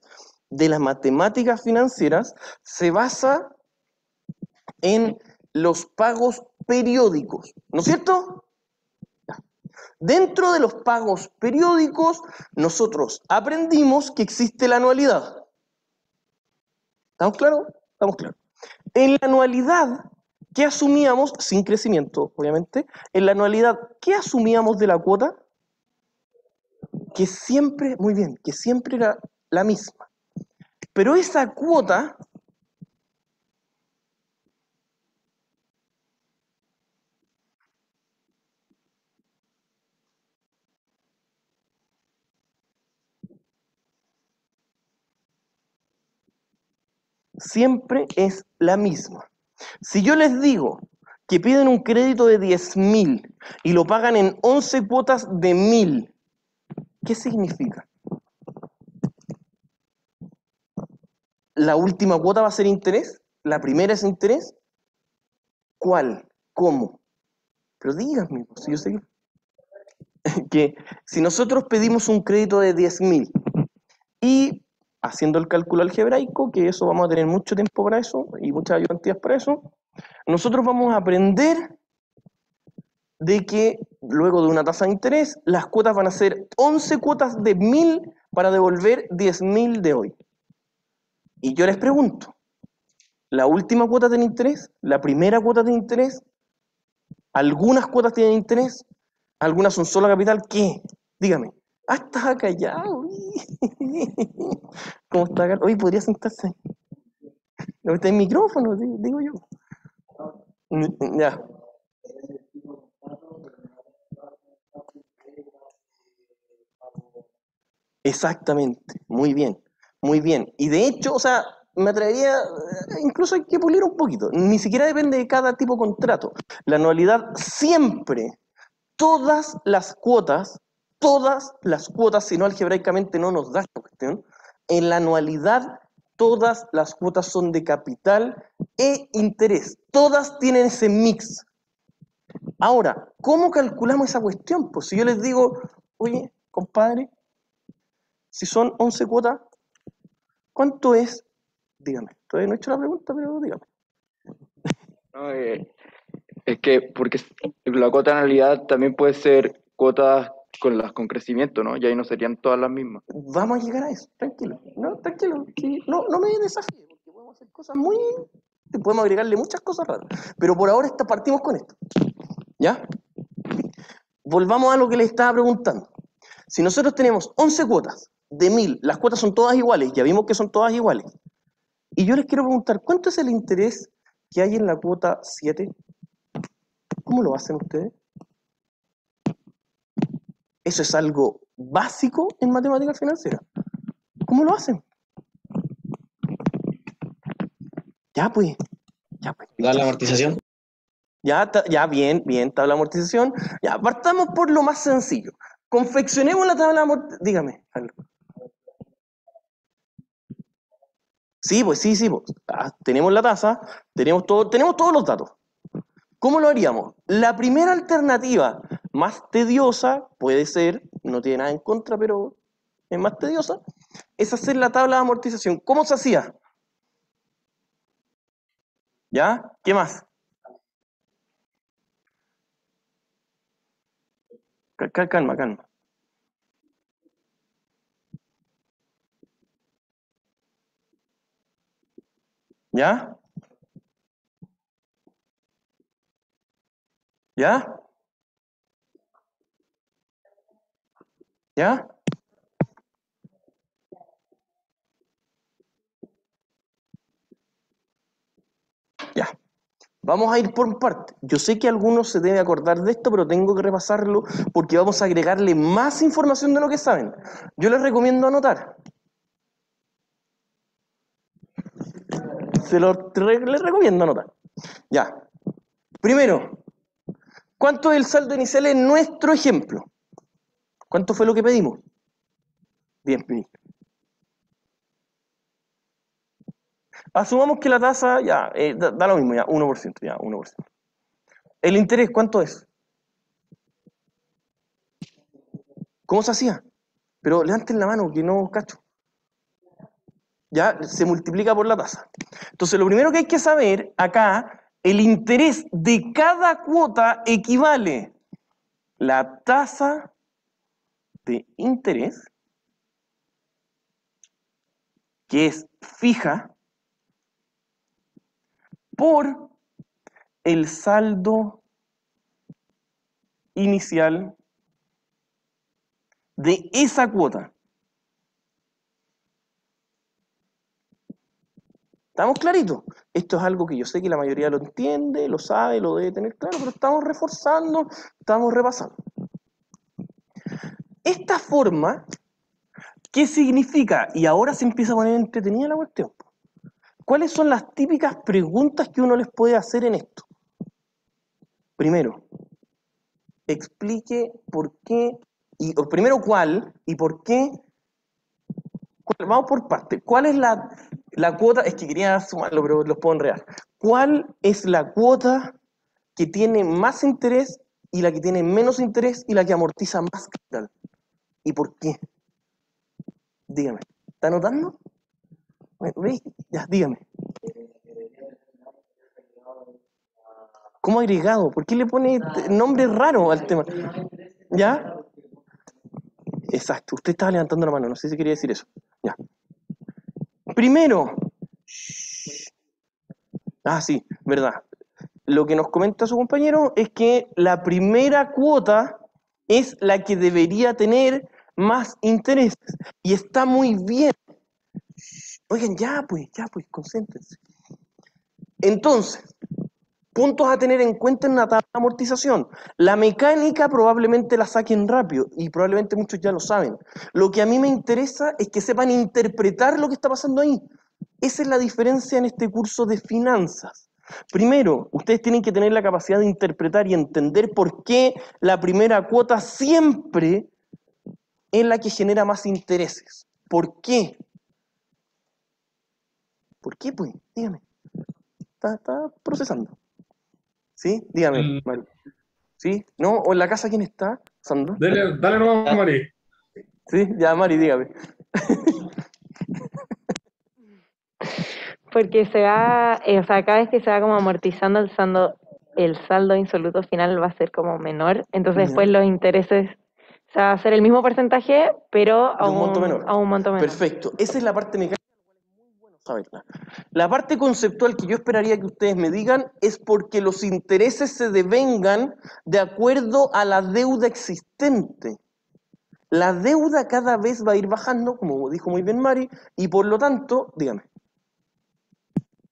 de las matemáticas financieras se basa en los pagos periódicos, ¿no es cierto? Dentro de los pagos periódicos, nosotros aprendimos que existe la anualidad. ¿Estamos claros? Estamos claros. En la anualidad, ¿qué asumíamos? Sin crecimiento, obviamente. En la anualidad, ¿qué asumíamos de la cuota? Que siempre, muy bien, que siempre era la misma. Pero esa cuota siempre es la misma. Si yo les digo que piden un crédito de 10.000 y lo pagan en 11 cuotas de 1.000. ¿Qué significa? ¿La última cuota va a ser interés? ¿La primera es interés? ¿Cuál? ¿Cómo? Pero díganme, pues, si yo sé que si nosotros pedimos un crédito de 10.000 y haciendo el cálculo algebraico, que eso vamos a tener mucho tiempo para eso y muchas ayudantías para eso, nosotros vamos a aprender de que luego de una tasa de interés, las cuotas van a ser 11 cuotas de 1.000 para devolver 10.000 de hoy. Y yo les pregunto, ¿la última cuota tiene interés? ¿La primera cuota tiene interés? ¿Algunas cuotas tienen interés? ¿Algunas son solo capital? ¿Qué? Dígame. Ah, está callado. ¿Cómo está acá? Oye, podría sentarse. No está en micrófono, digo yo. Ya. Exactamente, muy bien, muy bien. Y de hecho, o sea, me atrevería, incluso hay que pulir un poquito. Ni siquiera depende de cada tipo de contrato. La anualidad siempre, todas las cuotas, si no algebraicamente no nos da esta cuestión, en la anualidad todas las cuotas son de capital e interés. Todas tienen ese mix. Ahora, ¿cómo calculamos esa cuestión? Pues si yo les digo, oye, compadre, si son 11 cuotas, ¿cuánto es? Dígame. Todavía no he hecho la pregunta, pero dígame. No, es que, porque la cuota de anualidad también puede ser cuotas con crecimiento, ¿no? Y ahí no serían todas las mismas. Vamos a llegar a eso, tranquilo. No, tranquilo. Sí, no me desafíe, porque podemos hacer cosas muy... Podemos agregarle muchas cosas raras. Pero por ahora partimos con esto. ¿Ya? Volvamos a lo que le estaba preguntando. Si nosotros tenemos 11 cuotas de 1.000, las cuotas son todas iguales, ya vimos que son todas iguales. Y yo les quiero preguntar, ¿cuánto es el interés que hay en la cuota 7? ¿Cómo lo hacen ustedes? Eso es algo básico en matemáticas financieras. ¿Cómo lo hacen? Ya pues. Da la amortización. Ya, bien, tabla de amortización. Ya, partamos por lo más sencillo. Confeccionemos la tabla de amortización. Dígame, Carlos. Sí, pues. Tenemos la tasa, tenemos todos los datos. ¿Cómo lo haríamos? La primera alternativa, más tediosa, puede ser, no tiene nada en contra, pero es más tediosa, es hacer la tabla de amortización. ¿Cómo se hacía? ¿Ya? ¿Qué más? Calma. ¿Ya? ¿Ya? ¿Ya? Ya. Vamos a ir por parte. Yo sé que algunos se deben acordar de esto, pero tengo que repasarlo porque vamos a agregarle más información de lo que saben. Yo les recomiendo anotar. Les recomiendo anotar. Ya. Primero, ¿cuánto es el saldo inicial en nuestro ejemplo? ¿Cuánto fue lo que pedimos? 10.000. Asumamos que la tasa, ya, da lo mismo, ya, 1%, ya, 1%. ¿El interés cuánto es? ¿Cómo se hacía? Pero levanten la mano, que no cacho. Ya, se multiplica por la tasa. Entonces, lo primero que hay que saber acá, el interés de cada cuota equivale la tasa de interés, que es fija, por el saldo inicial de esa cuota. ¿Estamos claritos? Esto es algo que yo sé que la mayoría lo entiende, lo sabe, lo debe tener claro, pero estamos reforzando, estamos repasando. Esta forma, ¿qué significa? Y ahora se empieza a poner entretenida la cuestión. ¿Cuáles son las típicas preguntas que uno les puede hacer en esto? Primero, explique por qué, o primero cuál y por qué. Vamos por parte. ¿Cuál es la cuota? Es que quería sumarlo, pero los puedo enredar. ¿Cuál es la cuota que tiene más interés y la que tiene menos interés y la que amortiza más capital? ¿Y por qué? Dígame. ¿Está anotando? ¿Veis? Ya, dígame. ¿Cómo agregado? ¿Por qué le pone nombre raro al tema? ¿Ya? Exacto. Usted estaba levantando la mano, no sé si quería decir eso. Ya. Primero. Ah, sí, verdad. Lo que nos comenta su compañero es que la primera cuota es la que debería tener más interés. Y está muy bien. Oigan, ya pues, concéntrense. Entonces, puntos a tener en cuenta en una tabla de amortización. La mecánica probablemente la saquen rápido y probablemente muchos ya lo saben. Lo que a mí me interesa es que sepan interpretar lo que está pasando ahí. Esa es la diferencia en este curso de finanzas. Primero, ustedes tienen que tener la capacidad de interpretar y entender por qué la primera cuota siempre es la que genera más intereses. ¿Por qué? ¿Por qué, pues? Dígame. Está procesando. ¿Sí? Dígame, Mari. ¿Sí? ¿No? ¿O en la casa quién está? ¿Sandra? Dale nomás, Mari. Sí, ya, Mari, dígame. Porque se va, o sea, cada vez que se va como amortizando el saldo insoluto final va a ser como menor, entonces después Ya. los intereses, o sea, va a ser el mismo porcentaje, pero De un monto menor. a un monto menor. Perfecto. Esa es la parte mecánica, muy bueno saberla. La parte conceptual que yo esperaría que ustedes me digan es porque los intereses se devengan de acuerdo a la deuda existente. La deuda cada vez va a ir bajando, como dijo muy bien Mari, y por lo tanto, dígame.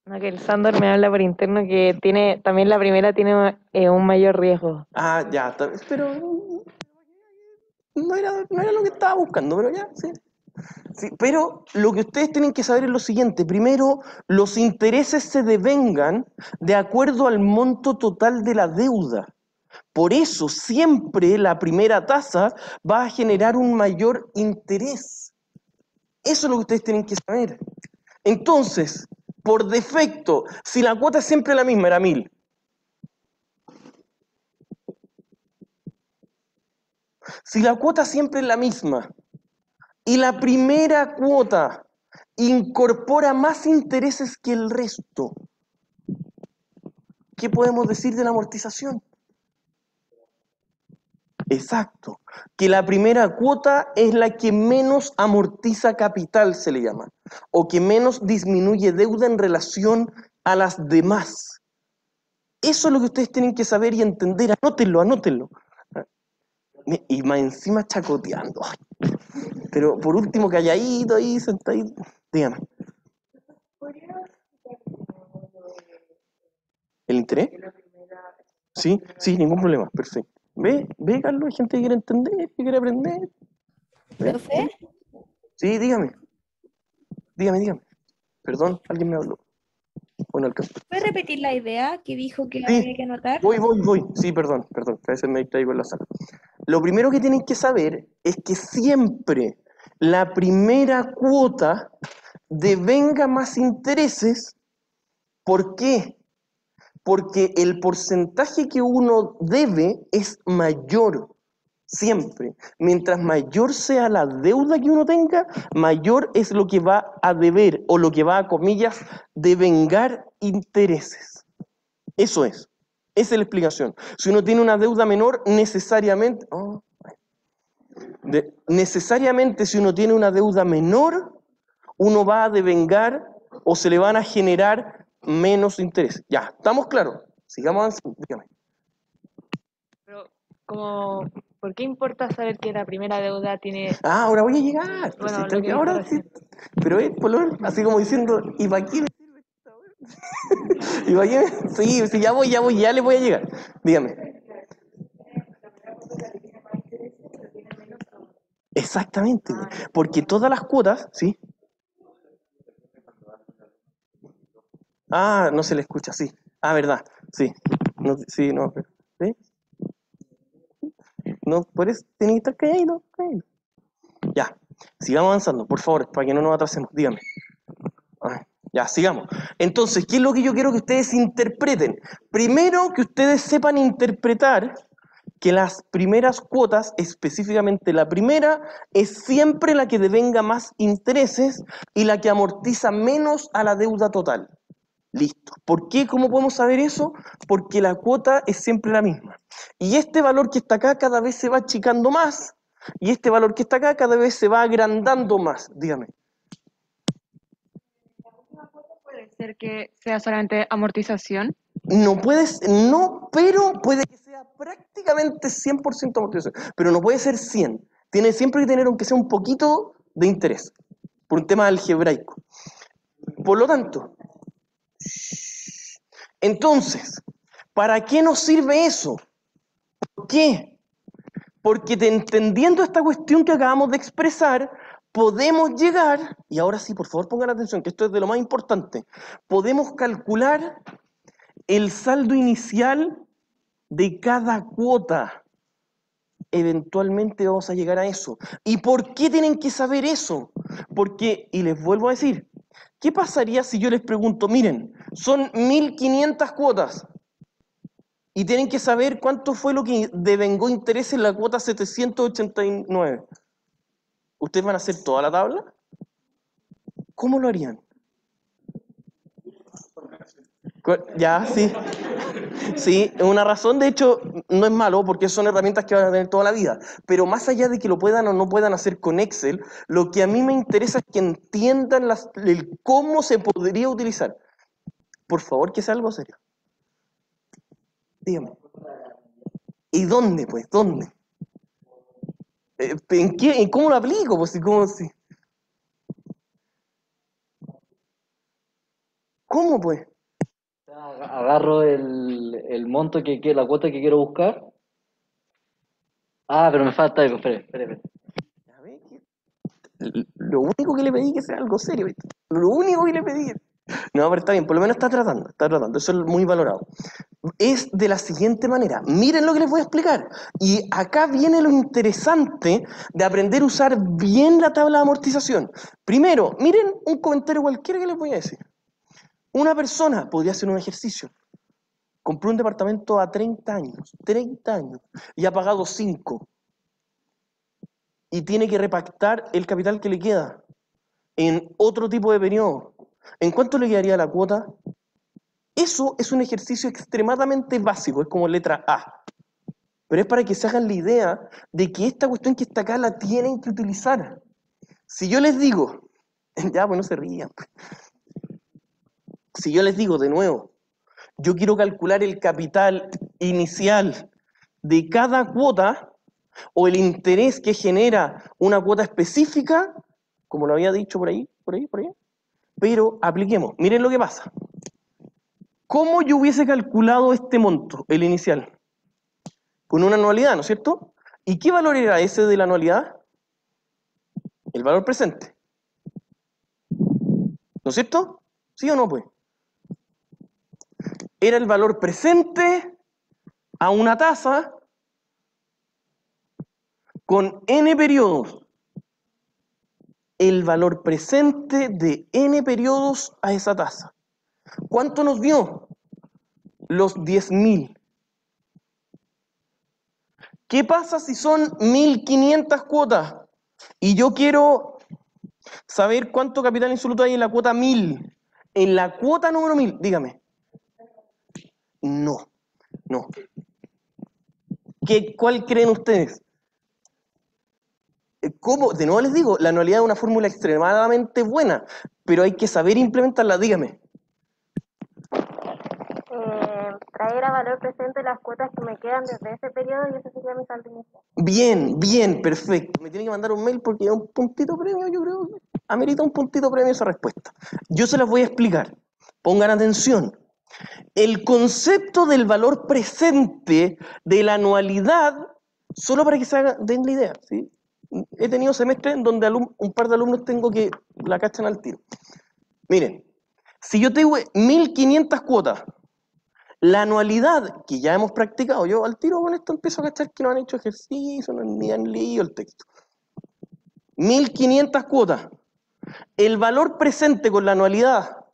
No, que el Sandor me habla por interno que tiene, también la primera tiene un mayor riesgo. Ah, ya, pero no era lo que estaba buscando, pero ya, sí. Sí, pero lo que ustedes tienen que saber es lo siguiente. Primero, los intereses se devengan de acuerdo al monto total de la deuda. Por eso siempre la primera tasa va a generar un mayor interés. Eso es lo que ustedes tienen que saber. Entonces, por defecto, si la cuota es siempre la misma, era 1000. Si la cuota siempre es la misma y la primera cuota incorpora más intereses que el resto, ¿qué podemos decir de la amortización? Exacto, que la primera cuota es la que menos amortiza capital, se le llama, o que menos disminuye deuda en relación a las demás. Eso es lo que ustedes tienen que saber y entender. Anótenlo, anótenlo. Y más encima chacoteando. Pero por último, calladito ahí, sentadito. Dígame. ¿El interés? Sí, sí, ningún problema. Perfecto. Ve, Carlos, hay gente que quiere entender, que quiere aprender. ¿Profe? Sí, dígame. Dígame. Perdón, alguien me habló. Bueno, alcanzó. ¿Puede repetir la idea que dijo que Sí, había que anotar? voy. Sí, perdón, que a veces me distraigo en la sala. Lo primero que tienen que saber es que siempre la primera cuota devenga más intereses. ¿Por qué? Porque el porcentaje que uno debe es mayor, siempre. Mientras mayor sea la deuda que uno tenga, mayor es lo que va a deber, o lo que va a, comillas, devengar intereses. Eso es. Esa es la explicación. Si uno tiene una deuda menor, necesariamente si uno tiene una deuda menor, uno va a devengar o se le van a generar menos intereses. Ya, ¿estamos claros? Sigamos avanzando. Dígame. Pero, como, ¿por qué importa saber que la primera deuda tiene... Ah, ahora voy a llegar. Pues Bueno, sí, lo que dijo ahora sí. recién. Pero así como diciendo, ¿y para qué me sirve esta wea? ¿Y para qué me... Sí, ya voy, ya le voy a llegar. Dígame. Exactamente, porque todas las cuotas, ¿sí? Ah, no se le escucha, sí. Ah, verdad, sí. No, sí, no. No, por eso tenéis que estar calladito, calladito. Ya, sigamos avanzando, por favor, para que no nos atrasemos, dígame. Ya, sigamos. Entonces, ¿qué es lo que yo quiero que ustedes interpreten? Primero, que ustedes sepan interpretar que las primeras cuotas, específicamente la primera, es siempre la que devenga más intereses y la que amortiza menos a la deuda total. Listo. ¿Por qué? ¿Cómo podemos saber eso? Porque la cuota es siempre la misma. Y este valor que está acá cada vez se va achicando más, y este valor que está acá cada vez se va agrandando más. Dígame. Puede ser que sea solamente amortización. No puedes, no, pero puede que sea prácticamente 100% amortización, pero no puede ser 100. Tiene siempre que tener, aunque sea un poquito de interés, por un tema algebraico. Por lo tanto, entonces, ¿para qué nos sirve eso? ¿Por qué? Porque entendiendo esta cuestión que acabamos de expresar, podemos llegar, y ahora sí, por favor pongan atención, que esto es de lo más importante, podemos calcular el saldo inicial de cada cuota. Eventualmente vamos a llegar a eso. ¿Y por qué tienen que saber eso? Porque, y les vuelvo a decir, ¿qué pasaría si yo les pregunto, miren, son 1500 cuotas y tienen que saber cuánto fue lo que devengó interés en la cuota 789? ¿Ustedes van a hacer toda la tabla? ¿Cómo lo harían? Ya, sí. Sí, es una razón, de hecho, no es malo porque son herramientas que van a tener toda la vida, pero más allá de que lo puedan o no puedan hacer con Excel, lo que a mí me interesa es que entiendan el cómo se podría utilizar. Por favor, que sea algo serio. Dígame. ¿Y dónde, pues? ¿Dónde? ¿En qué? ¿En cómo lo aplico? Pues, ¿cómo, sí? ¿Cómo, pues? Agarro el monto la cuota que quiero buscar. Ah, pero me falta algo, espere. A ver, lo único que le pedí que sea algo serio, ¿viste? Lo único que le pedí. No, pero está bien, por lo menos está tratando, eso es muy valorado. Es de la siguiente manera, miren lo que les voy a explicar. Y acá viene lo interesante de aprender a usar bien la tabla de amortización. Primero, miren un comentario cualquiera que les voy a decir. Una persona podría hacer un ejercicio. Compró un departamento a 30 años, y ha pagado 5. Y tiene que repactar el capital que le queda en otro tipo de periodo. ¿En cuánto le quedaría la cuota? Eso es un ejercicio extremadamente básico, es como letra A. Pero es para que se hagan la idea de que esta cuestión que está acá la tienen que utilizar. Si yo les digo, ya, pues no se rían. Si yo les digo de nuevo, yo quiero calcular el capital inicial de cada cuota o el interés que genera una cuota específica, como lo había dicho por ahí, pero apliquemos. Miren lo que pasa. ¿Cómo yo hubiese calculado este monto, el inicial? Con una anualidad, ¿no es cierto? ¿Y qué valor era ese de la anualidad? El valor presente. ¿No es cierto? ¿Sí o no, pues? Era el valor presente a una tasa con n periodos. El valor presente de n periodos a esa tasa. ¿Cuánto nos dio? Los 10.000. ¿Qué pasa si son 1500 cuotas? Y yo quiero saber cuánto capital insoluto hay en la cuota 1000. En la cuota número 1000, dígame. No. ¿Cuál creen ustedes? ¿Cómo? De nuevo les digo, la anualidad es una fórmula extremadamente buena, pero hay que saber implementarla, dígame. Traer a valor presente las cuotas que me quedan desde ese periodo y ese sería mi saldo inicial. Bien, perfecto. Me tiene que mandar un mail porque es un puntito premio, yo creo que amerita un puntito premio esa respuesta. Yo se las voy a explicar. Pongan atención. El concepto del valor presente de la anualidad, solo para que se den la idea, ¿sí? He tenido semestres en donde un par de alumnos tengo que la cachan al tiro. Miren, si yo tengo 1500 cuotas La anualidad, que ya hemos practicado, yo al tiro con esto empiezo a cachar que no han hecho ejercicio, ni han leído el texto. 1.500 cuotas. El valor presente con la anualidad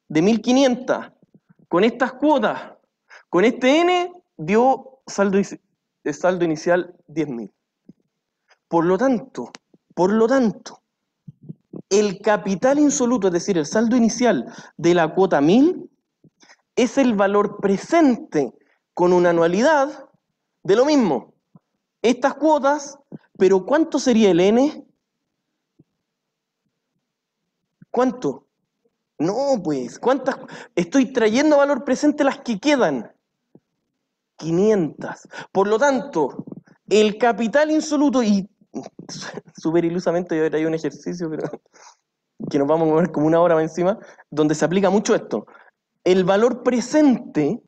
de 1.500, con estas cuotas, con este N, dio saldo inicial 10.000. Por lo tanto, el capital insoluto, es decir, el saldo inicial de la cuota 1.000, es el valor presente con una anualidad de lo mismo. Estas cuotas, pero ¿cuánto sería el N? ¿Cuánto? No, pues, ¿cuántas? Estoy trayendo valor presente las que quedan. 500. Por lo tanto, el capital insoluto, y súper ilusamente yo traído un ejercicio, pero que nos vamos a mover como una hora más encima, donde se aplica mucho esto. El valor presente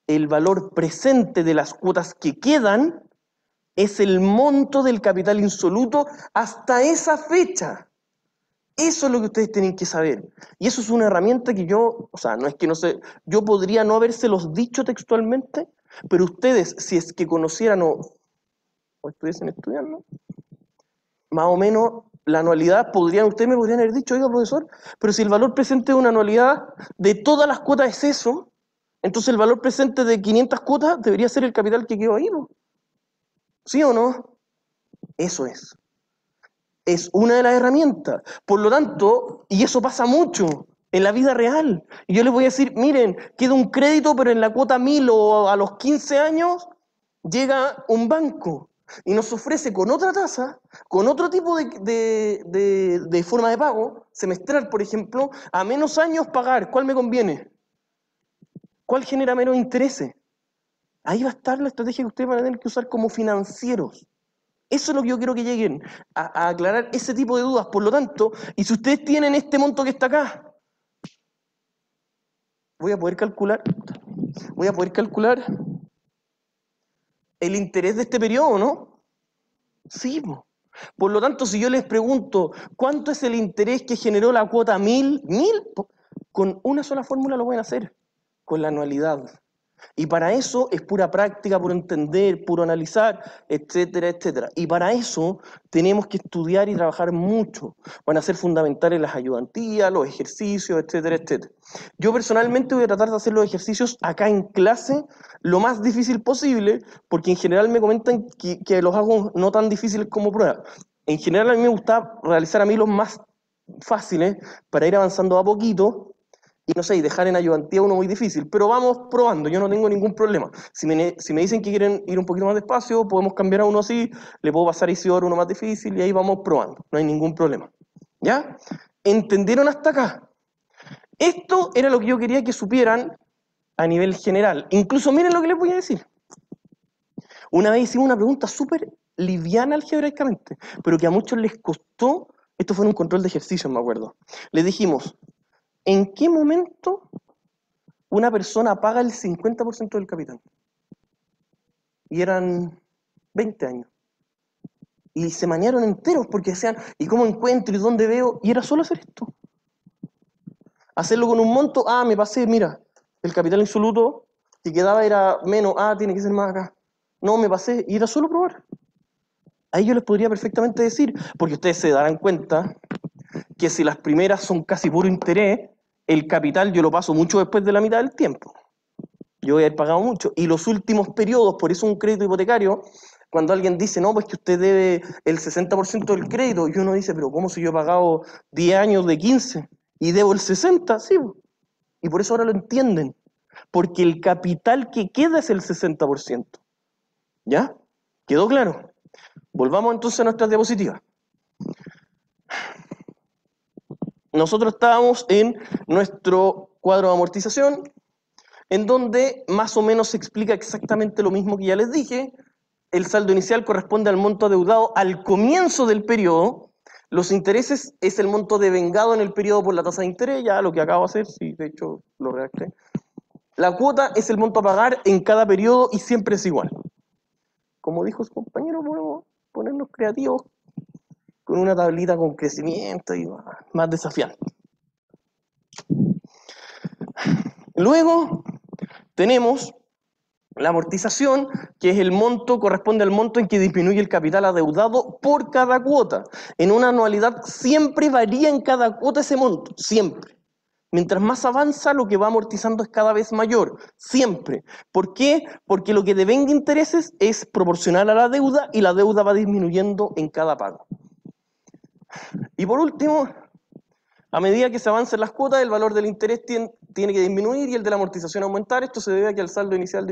de las cuotas que quedan es el monto del capital insoluto hasta esa fecha. Eso es lo que ustedes tienen que saber. Y eso es una herramienta que yo, o sea, no es que no sé, yo podría no habérselos dicho textualmente, pero ustedes, si es que conocieran o estuviesen estudiando, más o menos la anualidad, ustedes me podrían haber dicho, oiga, profesor, pero si el valor presente de una anualidad de todas las cuotas es eso, entonces el valor presente de 500 cuotas debería ser el capital que quedó ahí, ¿no? ¿Sí o no? Eso es. Es una de las herramientas. Por lo tanto, y eso pasa mucho en la vida real. Y yo les voy a decir, miren, queda un crédito, pero en la cuota 1.000 o a los 15 años llega un banco y nos ofrece con otra tasa, con otro tipo de forma de pago, semestral, por ejemplo, a menos años pagar. ¿Cuál me conviene? ¿Cuál genera menos intereses? Ahí va a estar la estrategia que ustedes van a tener que usar como financieros. Eso es lo que yo quiero que lleguen a aclarar ese tipo de dudas. Por lo tanto, y si ustedes tienen este monto que está acá, voy a poder calcular el interés de este periodo, ¿no? Sí. Por lo tanto, si yo les pregunto, ¿cuánto es el interés que generó la cuota 1.000? Con una sola fórmula lo pueden hacer, con la anualidad. Y para eso es pura práctica, puro entender, puro analizar, etcétera, etcétera. Y para eso tenemos que estudiar y trabajar mucho. Van a ser fundamentales las ayudantías, los ejercicios, etcétera, etcétera. Yo personalmente voy a tratar de hacer los ejercicios acá en clase lo más difícil posible, porque en general me comentan que los hago no tan difíciles como prueba. En general a mí me gusta realizar a mí los más fáciles para ir avanzando a poquito. Y no sé, y dejar en ayudantía uno muy difícil, pero vamos probando, yo no tengo ningún problema. Si me dicen que quieren ir un poquito más despacio, podemos cambiar a uno así, le puedo pasar a Isidoro uno más difícil y ahí vamos probando, no hay ningún problema. ¿Ya? ¿Entendieron hasta acá? Esto era lo que yo quería que supieran a nivel general. Incluso miren lo que les voy a decir. Una vez hicimos una pregunta súper liviana algebraicamente, pero que a muchos les costó, esto fue en un control de ejercicios, me acuerdo. Les dijimos, ¿en qué momento una persona paga el 50% del capital? Y eran 20 años. Y se manearon enteros porque decían, ¿y cómo encuentro? ¿Y dónde veo? Y era solo hacer esto. Hacerlo con un monto, me pasé, mira, el capital insoluto que quedaba era menos, tiene que ser más acá. No, me pasé, y era solo probar. Ahí yo les podría perfectamente decir, porque ustedes se darán cuenta que si las primeras son casi puro interés, el capital yo lo paso mucho después de la mitad del tiempo. Yo voy a haber pagado mucho. Y los últimos periodos, por eso un crédito hipotecario, cuando alguien dice, no, pues que usted debe el 60% del crédito, y uno dice, pero ¿cómo si yo he pagado 10 años de 15 y debo el 60%? Sí. Y por eso ahora lo entienden. Porque el capital que queda es el 60%. ¿Ya? ¿Quedó claro? Volvamos entonces a nuestras diapositivas. Nosotros estábamos en nuestro cuadro de amortización, en donde más o menos se explica exactamente lo mismo que ya les dije. El saldo inicial corresponde al monto adeudado al comienzo del periodo. Los intereses es el monto devengado en el periodo por la tasa de interés, ya lo que acabo de hacer, sí, de hecho lo redacté. La cuota es el monto a pagar en cada periodo y siempre es igual. Como dijo su compañero, podemos ponernos creativos con una tablita con crecimiento y más desafiante. Luego, tenemos la amortización, que es el monto, corresponde al monto en que disminuye el capital adeudado por cada cuota. En una anualidad siempre varía en cada cuota ese monto, siempre. Mientras más avanza, lo que va amortizando es cada vez mayor, siempre. ¿Por qué? Porque lo que devenga intereses es proporcional a la deuda y la deuda va disminuyendo en cada pago. Y por último, a medida que se avancen las cuotas, el valor del interés tiene que disminuir y el de la amortización aumentar. Esto se debe a que el saldo inicial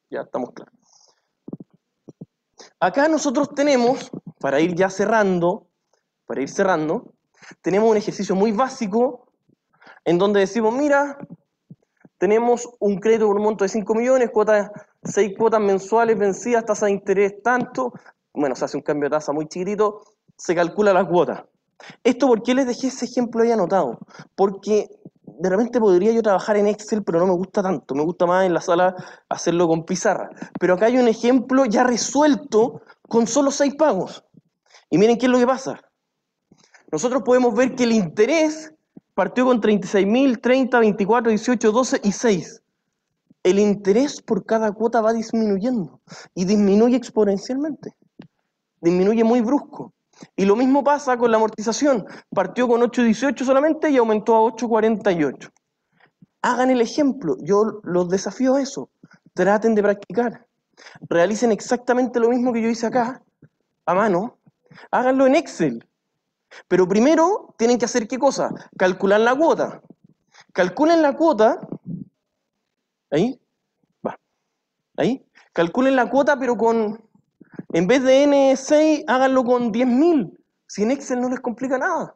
ya estamos claros. Acá nosotros tenemos, para ir cerrando, tenemos un ejercicio muy básico en donde decimos, mira, tenemos un crédito por un monto de 5 millones, 6 cuotas mensuales vencidas, tasa de interés tanto, bueno, se hace un cambio de tasa muy chiquitito, se calcula la cuota. ¿Esto por qué les dejé ese ejemplo ahí anotado? Porque de repente podría yo trabajar en Excel, pero no me gusta tanto, me gusta más en la sala hacerlo con pizarra. Pero acá hay un ejemplo ya resuelto con solo 6 pagos. Y miren qué es lo que pasa. Nosotros podemos ver que el interés partió con 36.000, 30, 24, 18, 12 y 6. El interés por cada cuota va disminuyendo y disminuye exponencialmente. Disminuye muy brusco. Y lo mismo pasa con la amortización. Partió con 8.18 solamente y aumentó a 8.48. Hagan el ejemplo. Yo los desafío a eso. Traten de practicar. Realicen exactamente lo mismo que yo hice acá, a mano. Háganlo en Excel. Pero primero tienen que hacer ¿qué cosa? Calcular la cuota. Calculen la cuota. Ahí. Va. Ahí. Calculen la cuota, pero en vez de N6, háganlo con 10.000. Si en Excel no les complica nada.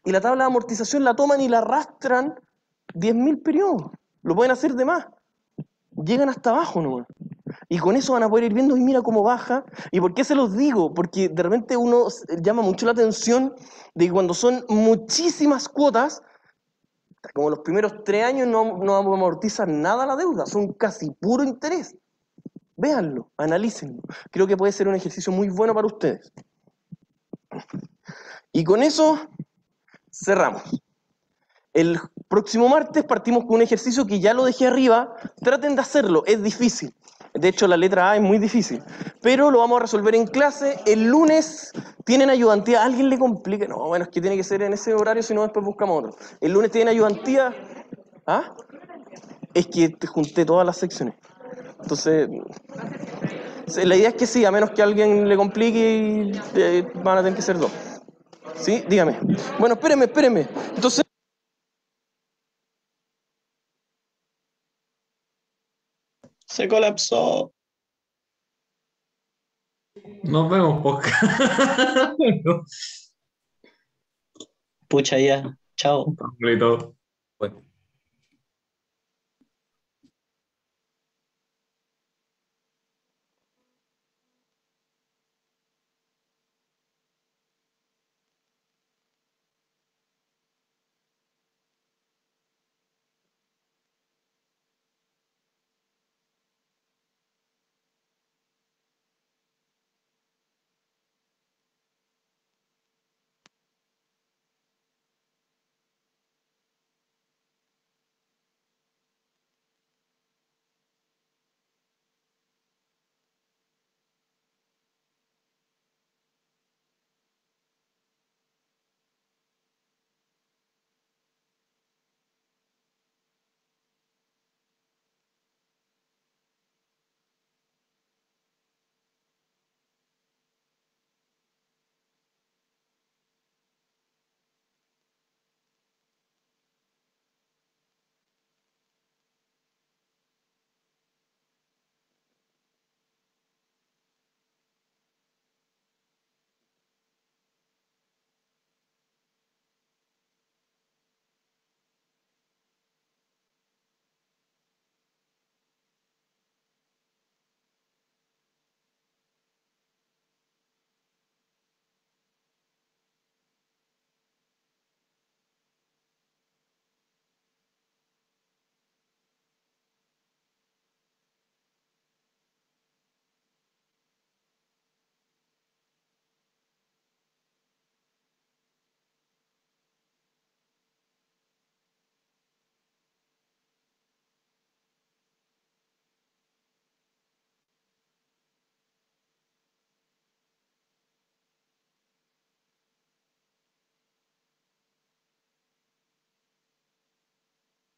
Y la tabla de amortización la toman y la arrastran 10.000 periodos. Lo pueden hacer de más. Llegan hasta abajo nomás. Y con eso van a poder ir viendo y mira cómo baja. ¿Y por qué se los digo? Porque de repente uno llama mucho la atención de que cuando son muchísimas cuotas, como los primeros 3 años no amortizan nada la deuda, son casi puro interés. Véanlo, analícenlo. Creo que puede ser un ejercicio muy bueno para ustedes. Y con eso cerramos. El próximo martes partimos con un ejercicio que ya lo dejé arriba. Traten de hacerlo, es difícil. De hecho, la letra A es muy difícil. Pero lo vamos a resolver en clase. El lunes tienen ayudantía. ¿Alguien le complica? No, bueno, es que tiene que ser en ese horario, si no después buscamos otro. El lunes tienen ayudantía. ¿Ah? Es que te junté todas las secciones. Entonces, la idea es que sí, a menos que alguien le complique, van a tener que ser 2. ¿Sí? Dígame. Bueno, espérenme. Entonces... Se colapsó. Nos vemos, podcast. Pucha ya. Chao. Completo. Bueno.